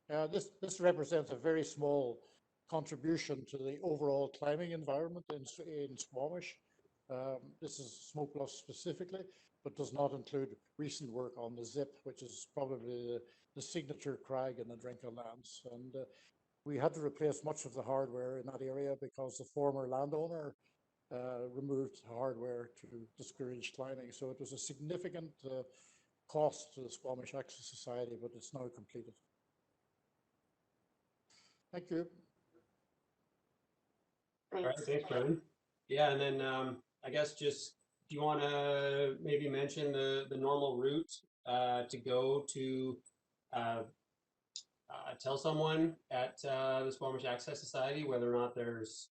This represents a very small contribution to the overall climbing environment in Squamish. This is Smoke Bluff specifically, but does not include recent work on the ZIP, which is probably the signature Crag in the Drinka lands. And we had to replace much of the hardware in that area because the former landowner removed hardware to discourage climbing. So it was a significant cost to the Squamish Access Society, but it's now completed. Thank you. All right, thanks, Brian. Yeah, and then I guess just, do you want to maybe mention the normal route to go to tell someone at the Squamish Access Society whether or not there's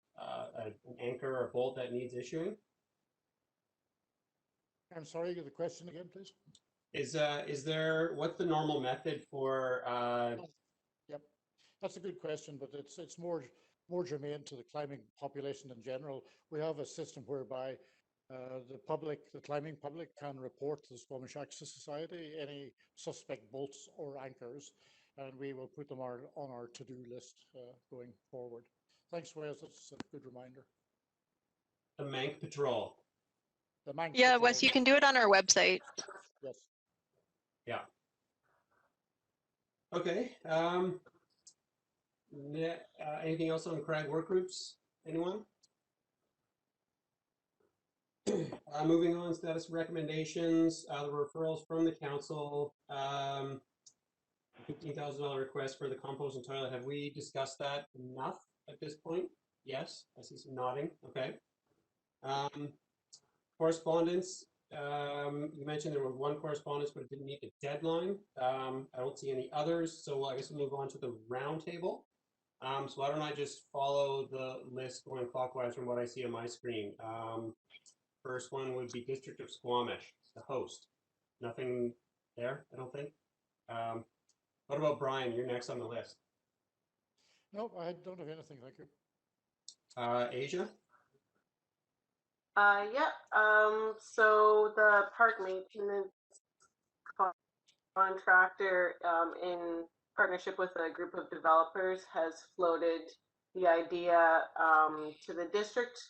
an anchor or bolt that needs issuing? I'm sorry, the question again, please. Is there, what's the normal method for? Yep, that's a good question, but it's more germane to the climbing population in general. We have a system whereby the climbing public can report to the Squamish Access Society any suspect bolts or anchors, and we will put them on our to-do list going forward. Thanks, Wes. That's a good reminder. The Mank Patrol. The Mank Yeah, Patrol. Wes, you can do it on our website. Yes. Yeah. Okay. Anything else on Crag work groups? Anyone? Moving on, status recommendations, the referrals from the council, $15,000 request for the composting toilet. Have we discussed that enough at this point? Yes, I see some nodding. Okay. Correspondence. You mentioned there was one correspondence, but it didn't meet the deadline. I don't see any others, so I guess we'll move on to the roundtable. So why don't I just follow the list going clockwise from what I see on my screen. First one would be District of Squamish, the host. Nothing there, I don't think. What about Brian? You're next on the list. No, I don't have anything, thank you. Asia? Yeah, so the park maintenance contractor, in partnership with a group of developers, has floated the idea to the district,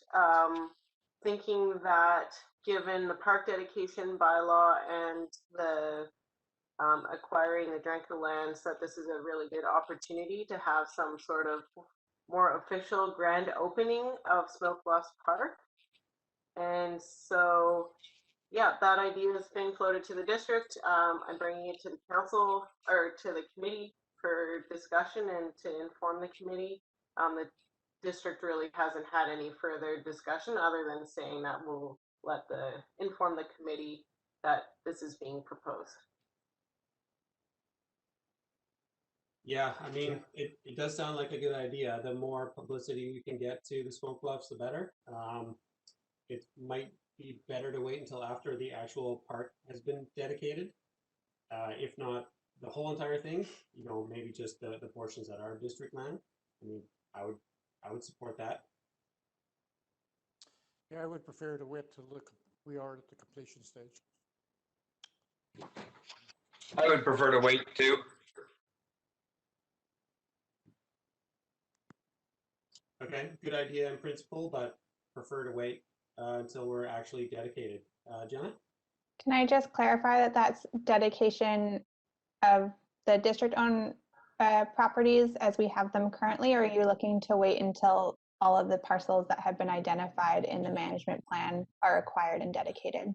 thinking that given the park dedication bylaw and the acquiring the Drenker lands, that this is a really good opportunity to have some sort of more official grand opening of Smoke Bluffs Park. And so, yeah, that idea is being floated to the district. I'm bringing it to the council or to the committee for discussion and to inform the committee. The district really hasn't had any further discussion other than saying that we'll inform the committee that this is being proposed. Yeah, I mean, it does sound like a good idea. The more publicity we can get to the Smoke Bluffs, the better. It might be better to wait until after the actual park has been dedicated. If not the whole entire thing, you know, maybe just the portions that are district land. I mean, I would support that. Yeah, I would prefer to wait till we are at the completion stage. I would prefer to wait too. Okay, good idea in principle, but prefer to wait until we're actually dedicated. Jenna? Can I just clarify that that's dedication of the district-owned properties as we have them currently, or are you looking to wait until all of the parcels that have been identified in the management plan are acquired and dedicated?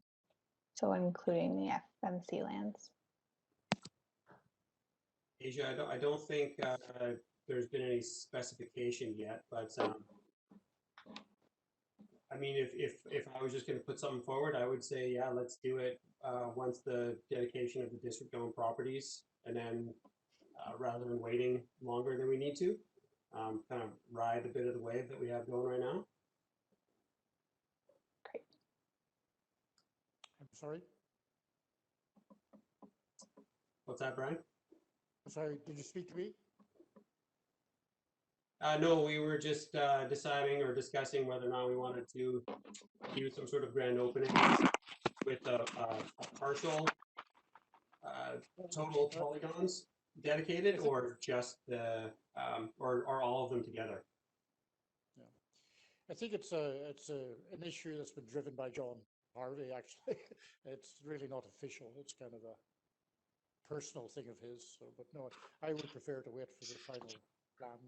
So including the FMC lands. Asia, I don't think there's been any specification yet, but I mean, if I was just going to put something forward, I would say, yeah, let's do it once the dedication of the district-owned properties, and then rather than waiting longer than we need to, kind of ride a bit of the wave that we have going right now. Great. I'm sorry? What's that, Brian? I'm sorry, did you speak to me? No, we were just deciding or discussing whether or not we wanted to do some sort of grand opening with a partial total polygons dedicated, or just the or all of them together. Yeah, I think it's an issue that's been driven by John Harvey. Actually, it's really not official. It's kind of a personal thing of his. So, but no, I would prefer to wait for the final plan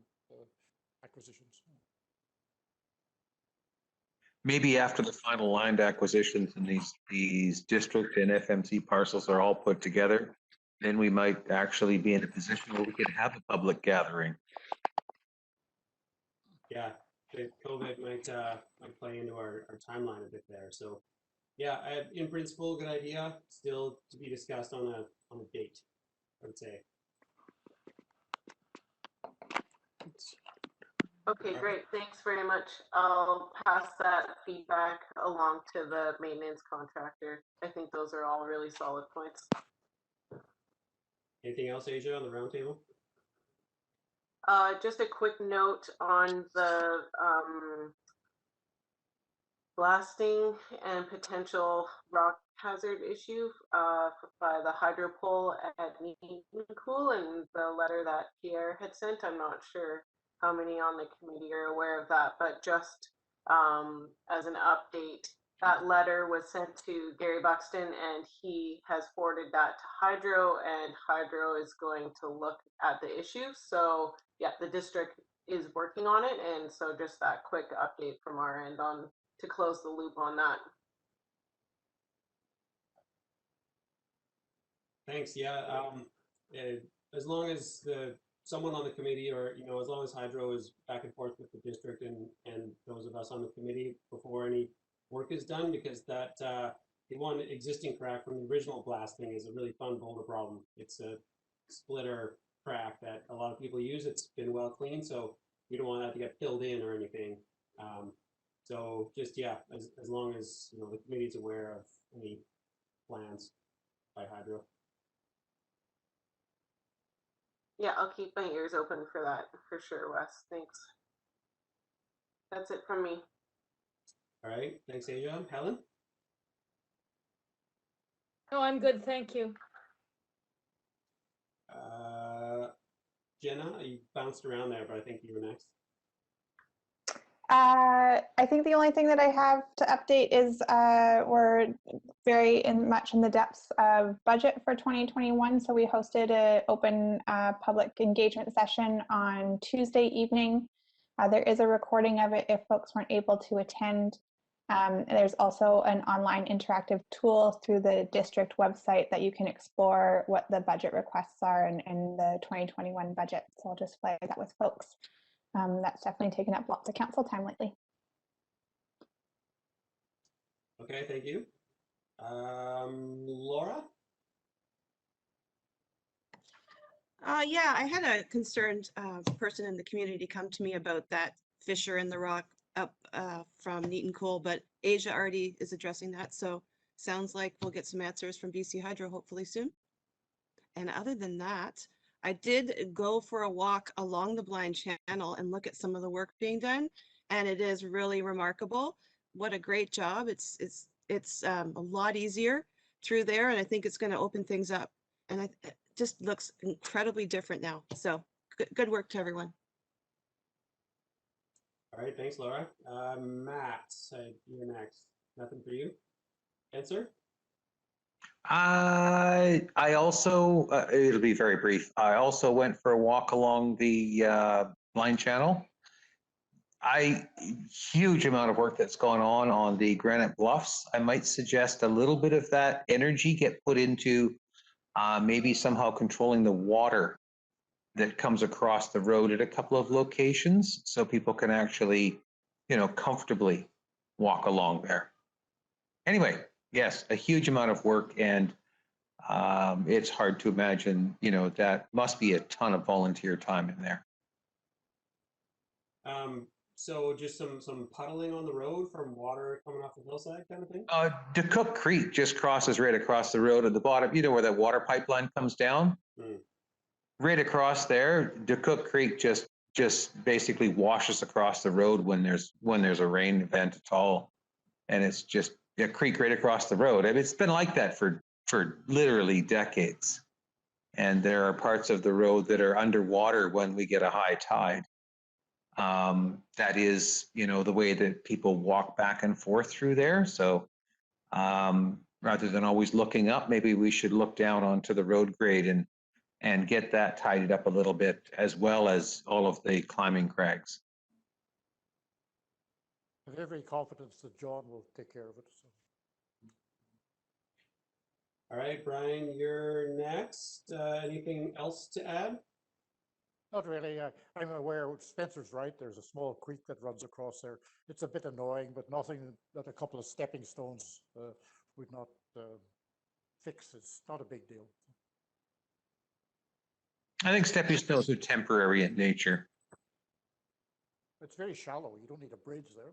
acquisitions. Maybe after the final land acquisitions and these district and FMC parcels are all put together, then we might actually be in a position where we could have a public gathering. Yeah, COVID might play into our timeline a bit there. So, yeah, in principle, good idea. Still to be discussed on a date, I would say. Okay, great. Thanks very much. I'll pass that feedback along to the maintenance contractor. I think those are all really solid points. Anything else, Asia, on the roundtable? Just a quick note on the blasting and potential rock hazard issue by the hydro pole at Cool, and the letter that Pierre had sent. I'm not sure how many on the committee are aware of that, but just as an update, that letter was sent to Gary Buxton, and he has forwarded that to Hydro, and Hydro is going to look at the issue. So yeah, the district is working on it, and so just that quick update from our end on to close the loop on that. Thanks. Yeah. As long as someone on the committee, or as long as Hydro is back and forth with the district and those of us on the committee before any work is done, because that the one existing crack from the original blasting is a really fun boulder problem. It's a splitter crack that a lot of people use. It's been well cleaned, so we don't want that to get filled in or anything. So just, yeah, as long as the committee's aware of any plans by Hydro. Yeah, I'll keep my ears open for that for sure, Wes. Thanks. That's it from me. All right, thanks, Asia. Helen? No, I'm good, thank you. Jenna, you bounced around there, but I think you were next. I think the only thing that I have to update is we're very much in the depths of budget for 2021. So we hosted an open public engagement session on Tuesday evening. There is a recording of it if folks weren't able to attend. There's also an online interactive tool through the district website that you can explore what the budget requests are in the 2021 budget. So I'll just flag that with folks. That's definitely taken up lots of council time lately. Okay, thank you. Laura? Yeah, I had a concerned person in the community come to me about that fissure in the rock up from Neaton Coal, but Asia already is addressing that. So sounds like we'll get some answers from BC Hydro hopefully soon. And other than that, I did go for a walk along the blind channel and look at some of the work being done, and it is really remarkable. What a great job. It's a lot easier through there, and I think it's going to open things up. And it just looks incredibly different now. So good work to everyone. All right, thanks, Laura. Matt, you're next. Nothing for you? Answer? I also, it'll be very brief. I also went for a walk along the blind channel. Huge amount of work that's gone on the granite bluffs. I might suggest a little bit of that energy get put into maybe somehow controlling the water that comes across the road at a couple of locations so people can actually, comfortably walk along there. Anyway, yes, a huge amount of work, and it's hard to imagine, that must be a ton of volunteer time in there. So just some puddling on the road from water coming off the hillside kind of thing? DeCook Creek just crosses right across the road at the bottom, where that water pipeline comes down? Right across there, DeCook Creek just basically washes across the road when there's a rain event at all. And it's just a creek right across the road. I mean, it's been like that for literally decades. And there are parts of the road that are underwater when we get a high tide. That is, the way that people walk back and forth through there. So rather than always looking up, maybe we should look down onto the road grade and get that tidied up a little bit, as well as all of the climbing crags. I have every confidence that John will take care of it. So. All right, Brian, you're next. Anything else to add? Not really. I'm aware Spencer's right. There's a small creek that runs across there. It's a bit annoying, but nothing that a couple of stepping stones would not fix. It's not a big deal. I think stepping stones are temporary in nature. It's very shallow. You don't need a bridge there.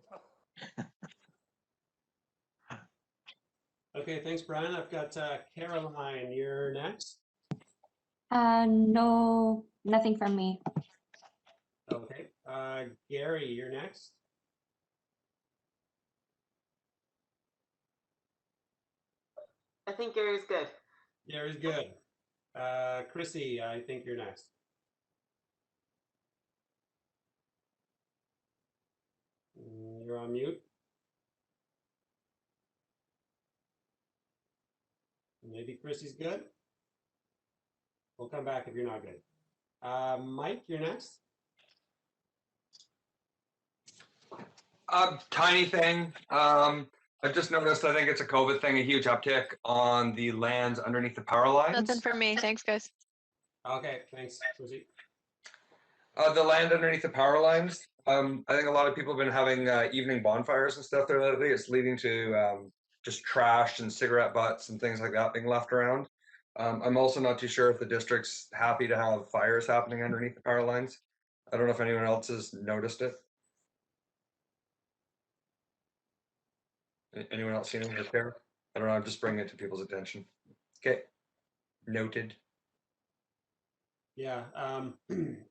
Okay, thanks, Brian. I've got Caroline. You're next. No, nothing from me. Okay. Gary, you're next. I think Gary's good. Gary's good. Chrissy, I think you're next. You're on mute. Maybe Chrissy's good. We'll come back if you're not good. Mike, you're next. Tiny thing. I've just noticed, I think it's a COVID thing, a huge uptick on the lands underneath the power lines. Nothing for me. Thanks, guys. Okay, thanks, Chrissy. The land underneath the power lines. I think a lot of people have been having evening bonfires and stuff there lately. It's leading to just trash and cigarette butts and things like that being left around. I'm also not too sure if the district's happy to have fires happening underneath the power lines. I don't know if anyone else has noticed it. Anyone else seen it there? I don't know, I'm just bringing it to people's attention. Okay, noted. Yeah,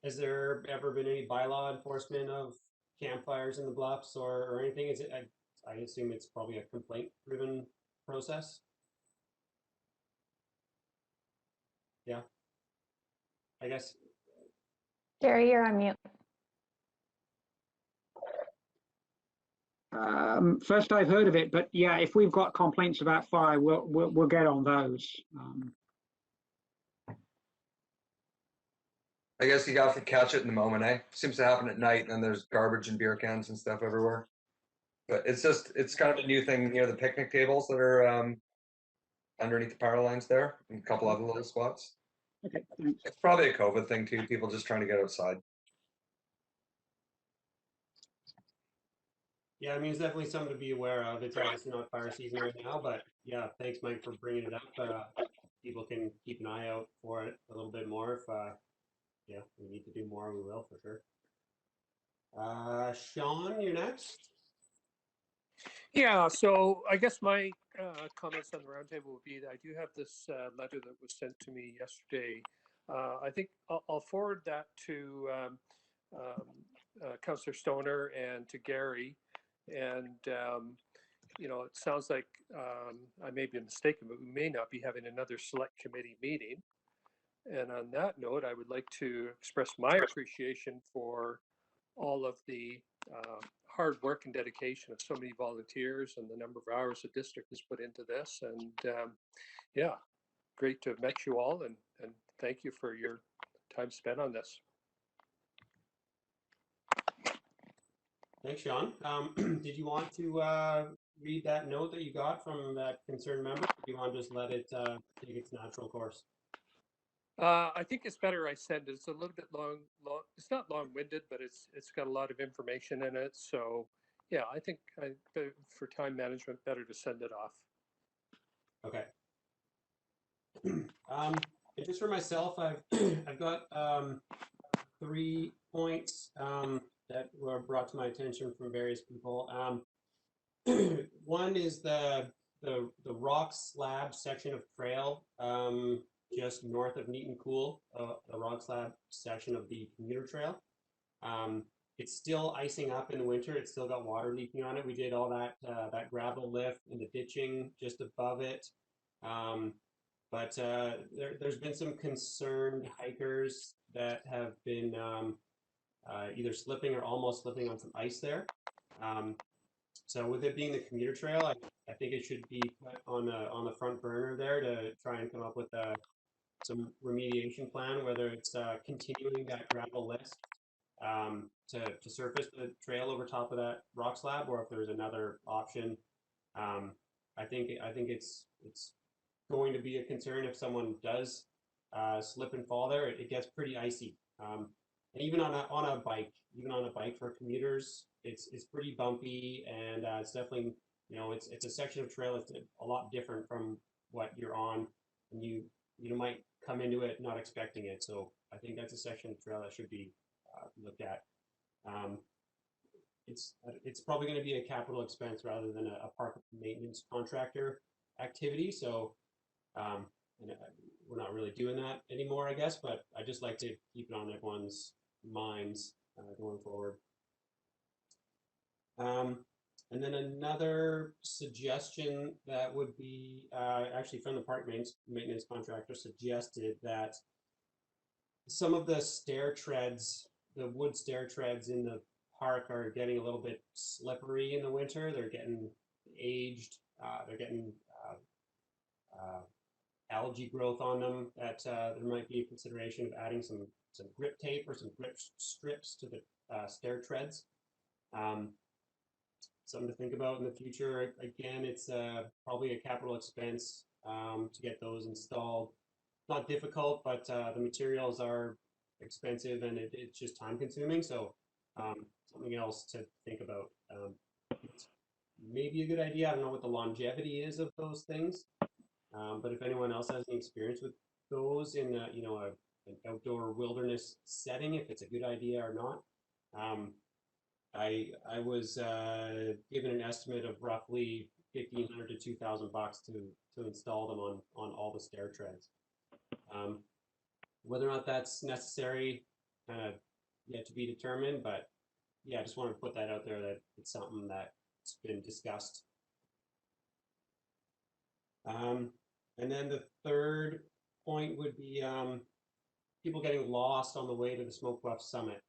has there ever been any bylaw enforcement of campfires in the Bluffs or anything? Is it? I assume it's probably a complaint-driven process. Yeah. I guess. Gary, you're on mute. First I've heard of it, but yeah, if we've got complaints about fire, we'll get on those. I guess you got to catch it in the moment, eh? Seems to happen at night, and there's garbage and beer cans and stuff everywhere. But it's kind of a new thing near the picnic tables that are underneath the power lines there, and a couple other little spots. Okay, thanks. It's probably a COVID thing too. People just trying to get outside. Yeah, I mean, it's definitely something to be aware of. It's obviously not fire season right now, but yeah, thanks, Mike, for bringing it up. People can keep an eye out for it a little bit more. If yeah, we need to do more, we will for sure. Sean, you're next. Yeah, so I guess my comments on the roundtable would be that I do have this letter that was sent to me yesterday. I think I'll forward that to Councillor Stoner and to Gary. And, you know, it sounds like I may be mistaken, but we may not be having another select committee meeting. And on that note, I would like to express my appreciation for all of the hard work and dedication of so many volunteers and the number of hours the district has put into this. And yeah, great to have met you all, and thank you for your time spent on this. Thanks, Sean. Did you want to read that note that you got from that concerned member? Or do you want to just let it take its natural course? I think it's better I send it. It's a little bit long. It's not long-winded, but it's got a lot of information in it. So yeah, I think for time management, better to send it off. Okay. And just for myself, I've I've got 3 points that were brought to my attention from various people. One is the rock slab section of trail just north of Neat and Cool, the rock slab section of the commuter trail. It's still icing up in the winter. It's still got water leaking on it. We did all that that gravel lift and the ditching just above it. But there's been some concerned hikers that have been either slipping or almost slipping on some ice there. So with it being the commuter trail, I think it should be put on the front burner there to try and come up with some remediation plan, whether it's continuing that gravel list to surface the trail over top of that rock slab, or if there's another option. I think it's going to be a concern if someone does slip and fall there. It gets pretty icy, and even on a bike for commuters, it's pretty bumpy, and it's definitely, you know, it's a section of trail that's a lot different from what you're on, and you might come into it not expecting it. So I think that's a section of trail that should be looked at. It's probably going to be a capital expense rather than a park maintenance contractor activity. So and we're not really doing that anymore, I guess, but I just like to keep it on everyone's minds going forward. And then another suggestion that would be actually from the park maintenance contractor suggested that some of the stair treads, the wood stair treads in the park are getting a little bit slippery in the winter. They're getting aged. They're getting algae growth on them. That there might be a consideration of adding some grip tape or some grip strips to the stair treads. Something to think about in the future. Again, it's probably a capital expense to get those installed. Not difficult, but the materials are expensive, and it's just time consuming. So something else to think about. It's maybe a good idea. I don't know what the longevity is of those things, but if anyone else has any experience with those in an outdoor wilderness setting, if it's a good idea or not. I was given an estimate of roughly $1,500 to $2,000 to install them on all the stair treads. Whether or not that's necessary, kind of yet to be determined, but yeah, I just wanted to put that out there that it's something that's been discussed. And then the third point would be people getting lost on the way to the Smoke Bluff Summit,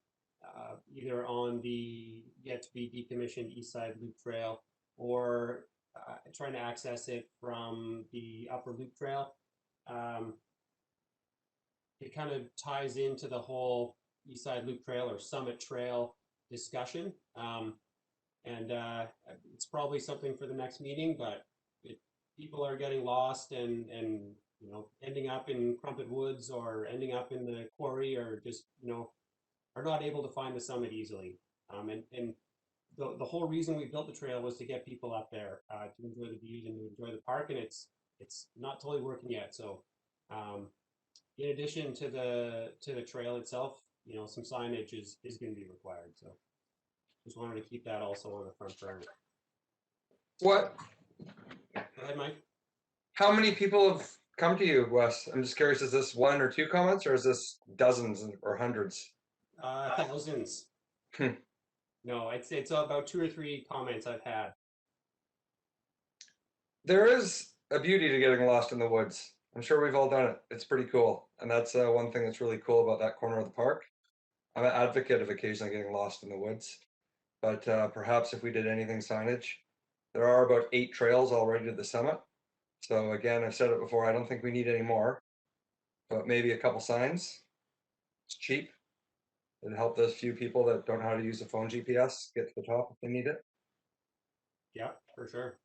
either on the yet to be decommissioned East Side Loop Trail or trying to access it from the Upper Loop Trail. It kind of ties into the whole East Side Loop Trail or Summit Trail discussion. And it's probably something for the next meeting, but people are getting lost and you know, ending up in Crumpet Woods or ending up in the quarry, or just, you know, are not able to find the summit easily. And the whole reason we built the trail was to get people up there to enjoy the views and to enjoy the park, and it's not totally working yet. So in addition to the trail itself, you know, some signage is going to be required. So just wanted to keep that also on the front burner. What? Go ahead, Mike. How many people have come to you, Wes? I'm just curious, is this 1 or 2 comments, or is this dozens or hundreds? Thousands. No, it's about 2 or 3 comments I've had. There is a beauty to getting lost in the woods. I'm sure we've all done it. It's pretty cool. And that's one thing that's really cool about that corner of the park. I'm an advocate of occasionally getting lost in the woods. But perhaps if we did anything signage, there are about 8 trails already to the summit. So again, I've said it before, I don't think we need any more, but maybe a couple signs. It's cheap. It'd help those few people that don't know how to use a phone GPS get to the top if they need it. Yeah, for sure.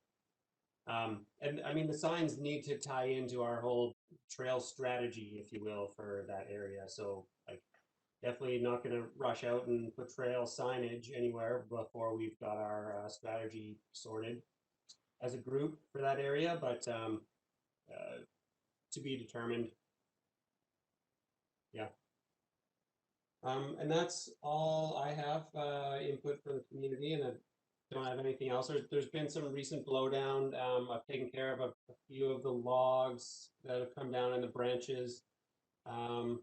And I mean, the signs need to tie into our whole trail strategy, if you will, for that area. So like, definitely not going to rush out and put trail signage anywhere before we've got our strategy sorted as a group for that area, but to be determined. Yeah. And that's all I have input from the community, and I don't have anything else. There's been some recent blowdown. I've taken care of a few of the logs that have come down in the branches, a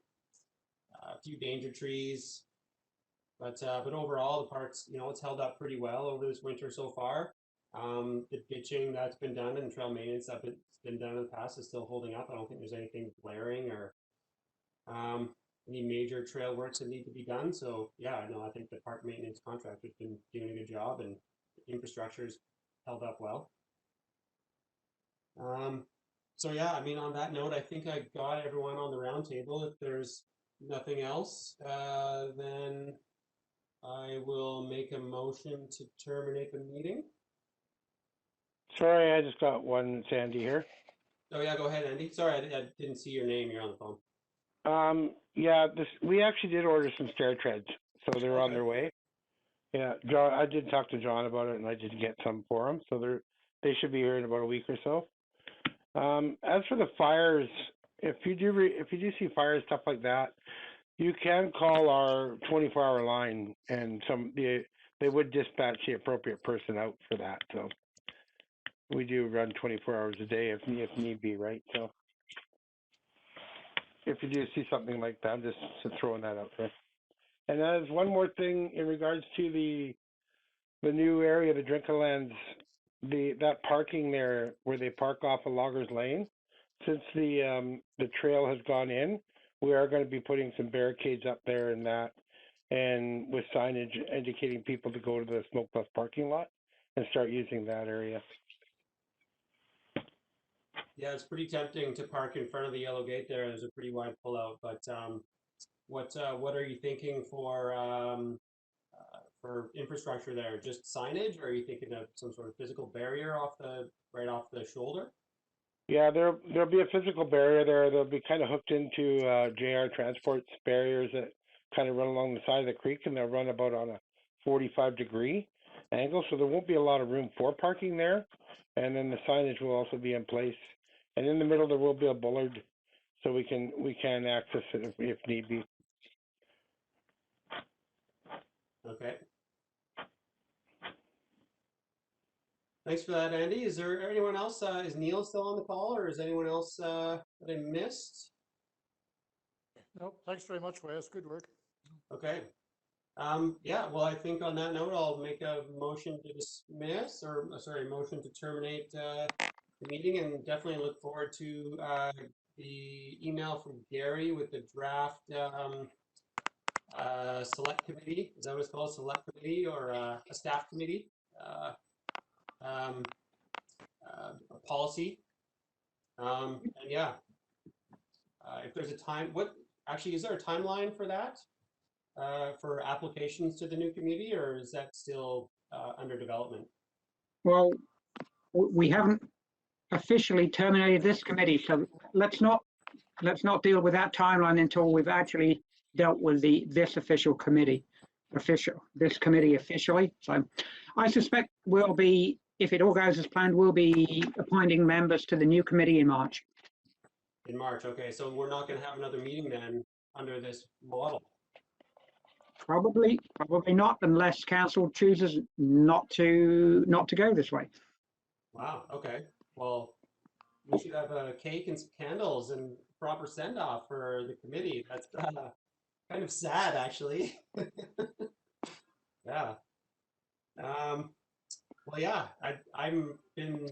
few danger trees, but overall the park's, you know, it's held up pretty well over this winter so far. The ditching that's been done and trail maintenance that's been done in the past is still holding up. I don't think there's anything glaring or any major trail works that need to be done. So yeah, no, I think the park maintenance contractor's been doing a good job and the infrastructure's held up well. So yeah, I mean, on that note, I think I got everyone on the round table. If there's nothing else, then I will make a motion to terminate the meeting. Sorry, I just got one, Sandy here. Oh yeah, go ahead, Andy. Sorry, I didn't see your name. You're on the phone. Yeah, we actually did order some stair treads, so they're on their way. Yeah, John, I did talk to John about it, and I did get some for them, so they should be here in about a week or so. As for the fires, if you do see fires, stuff like that, you can call our 24-hour line, and they would dispatch the appropriate person out for that. So we do run 24 hours a day if need be, right? So if you do see something like that, I'm just throwing that out there. And there's one more thing in regards to the new area, the Drinkerlands, that parking there where they park off of Loggers Lane. Since the trail has gone in, we are going to be putting some barricades up there and that, and with signage indicating people to go to the Smoke Bluff parking lot and start using that area. Yeah, it's pretty tempting to park in front of the yellow gate there. There's a pretty wide pullout, but what are you thinking for infrastructure there? Just signage, or are you thinking of some sort of physical barrier right off the shoulder? Yeah, there'll be a physical barrier there. They'll be kind of hooked into JR Transport's barriers that kind of run along the side of the creek, and they'll run about on a 45-degree angle, so there won't be a lot of room for parking there. And then the signage will also be in place. And in the middle there will be a bollard, so we can access it if need be. Okay. Thanks for that, Andy. Is there anyone else? Is Neil still on the call, or is anyone else that I missed? No, thanks very much, Wes. Good work. Okay. Yeah, well, I think on that note, I'll make a motion to dismiss, or sorry, motion to terminate the meeting, and definitely look forward to the email from Gary with the draft select committee. Is that what it's called? Select committee or a staff committee? A policy. And yeah, if there's a time, what actually is there a timeline for that? For applications to the new committee, or is that still under development? Well, we haven't officially terminated this committee, so let's not deal with that timeline until we've actually dealt with this committee officially. So I suspect we'll be, if it all goes as planned, we'll be appointing members to the new committee in March. In March, okay. So we're not going to have another meeting then under this model. Probably not, unless council chooses not to go this way. Wow. Okay. Well, we should have a cake and some candles and proper send off for the committee. That's kind of sad, actually. Yeah. Well, yeah. I'm been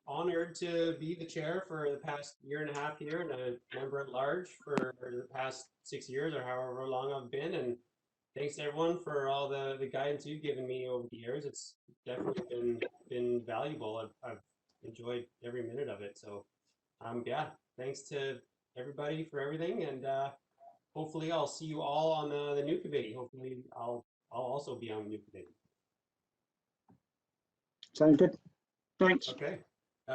honored to be the chair for the past year and a half here, and a member at large for the past 6 years or however long I've been. And thanks to everyone for all the guidance you've given me over the years. It's definitely been valuable. I've enjoyed every minute of it. So yeah, thanks to everybody for everything, and hopefully I'll see you all on the new committee. Hopefully I'll also be on the new committee. Sounds good. Thanks. Okay.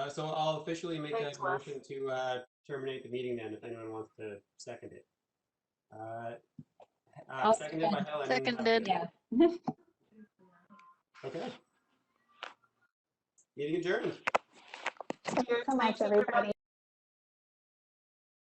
So I'll officially make Thanks, that motion to terminate the meeting then, if anyone wants to second it. Seconded by Helen. Seconded. Yeah. Okay. Meeting adjourned. Thank you so much, everybody.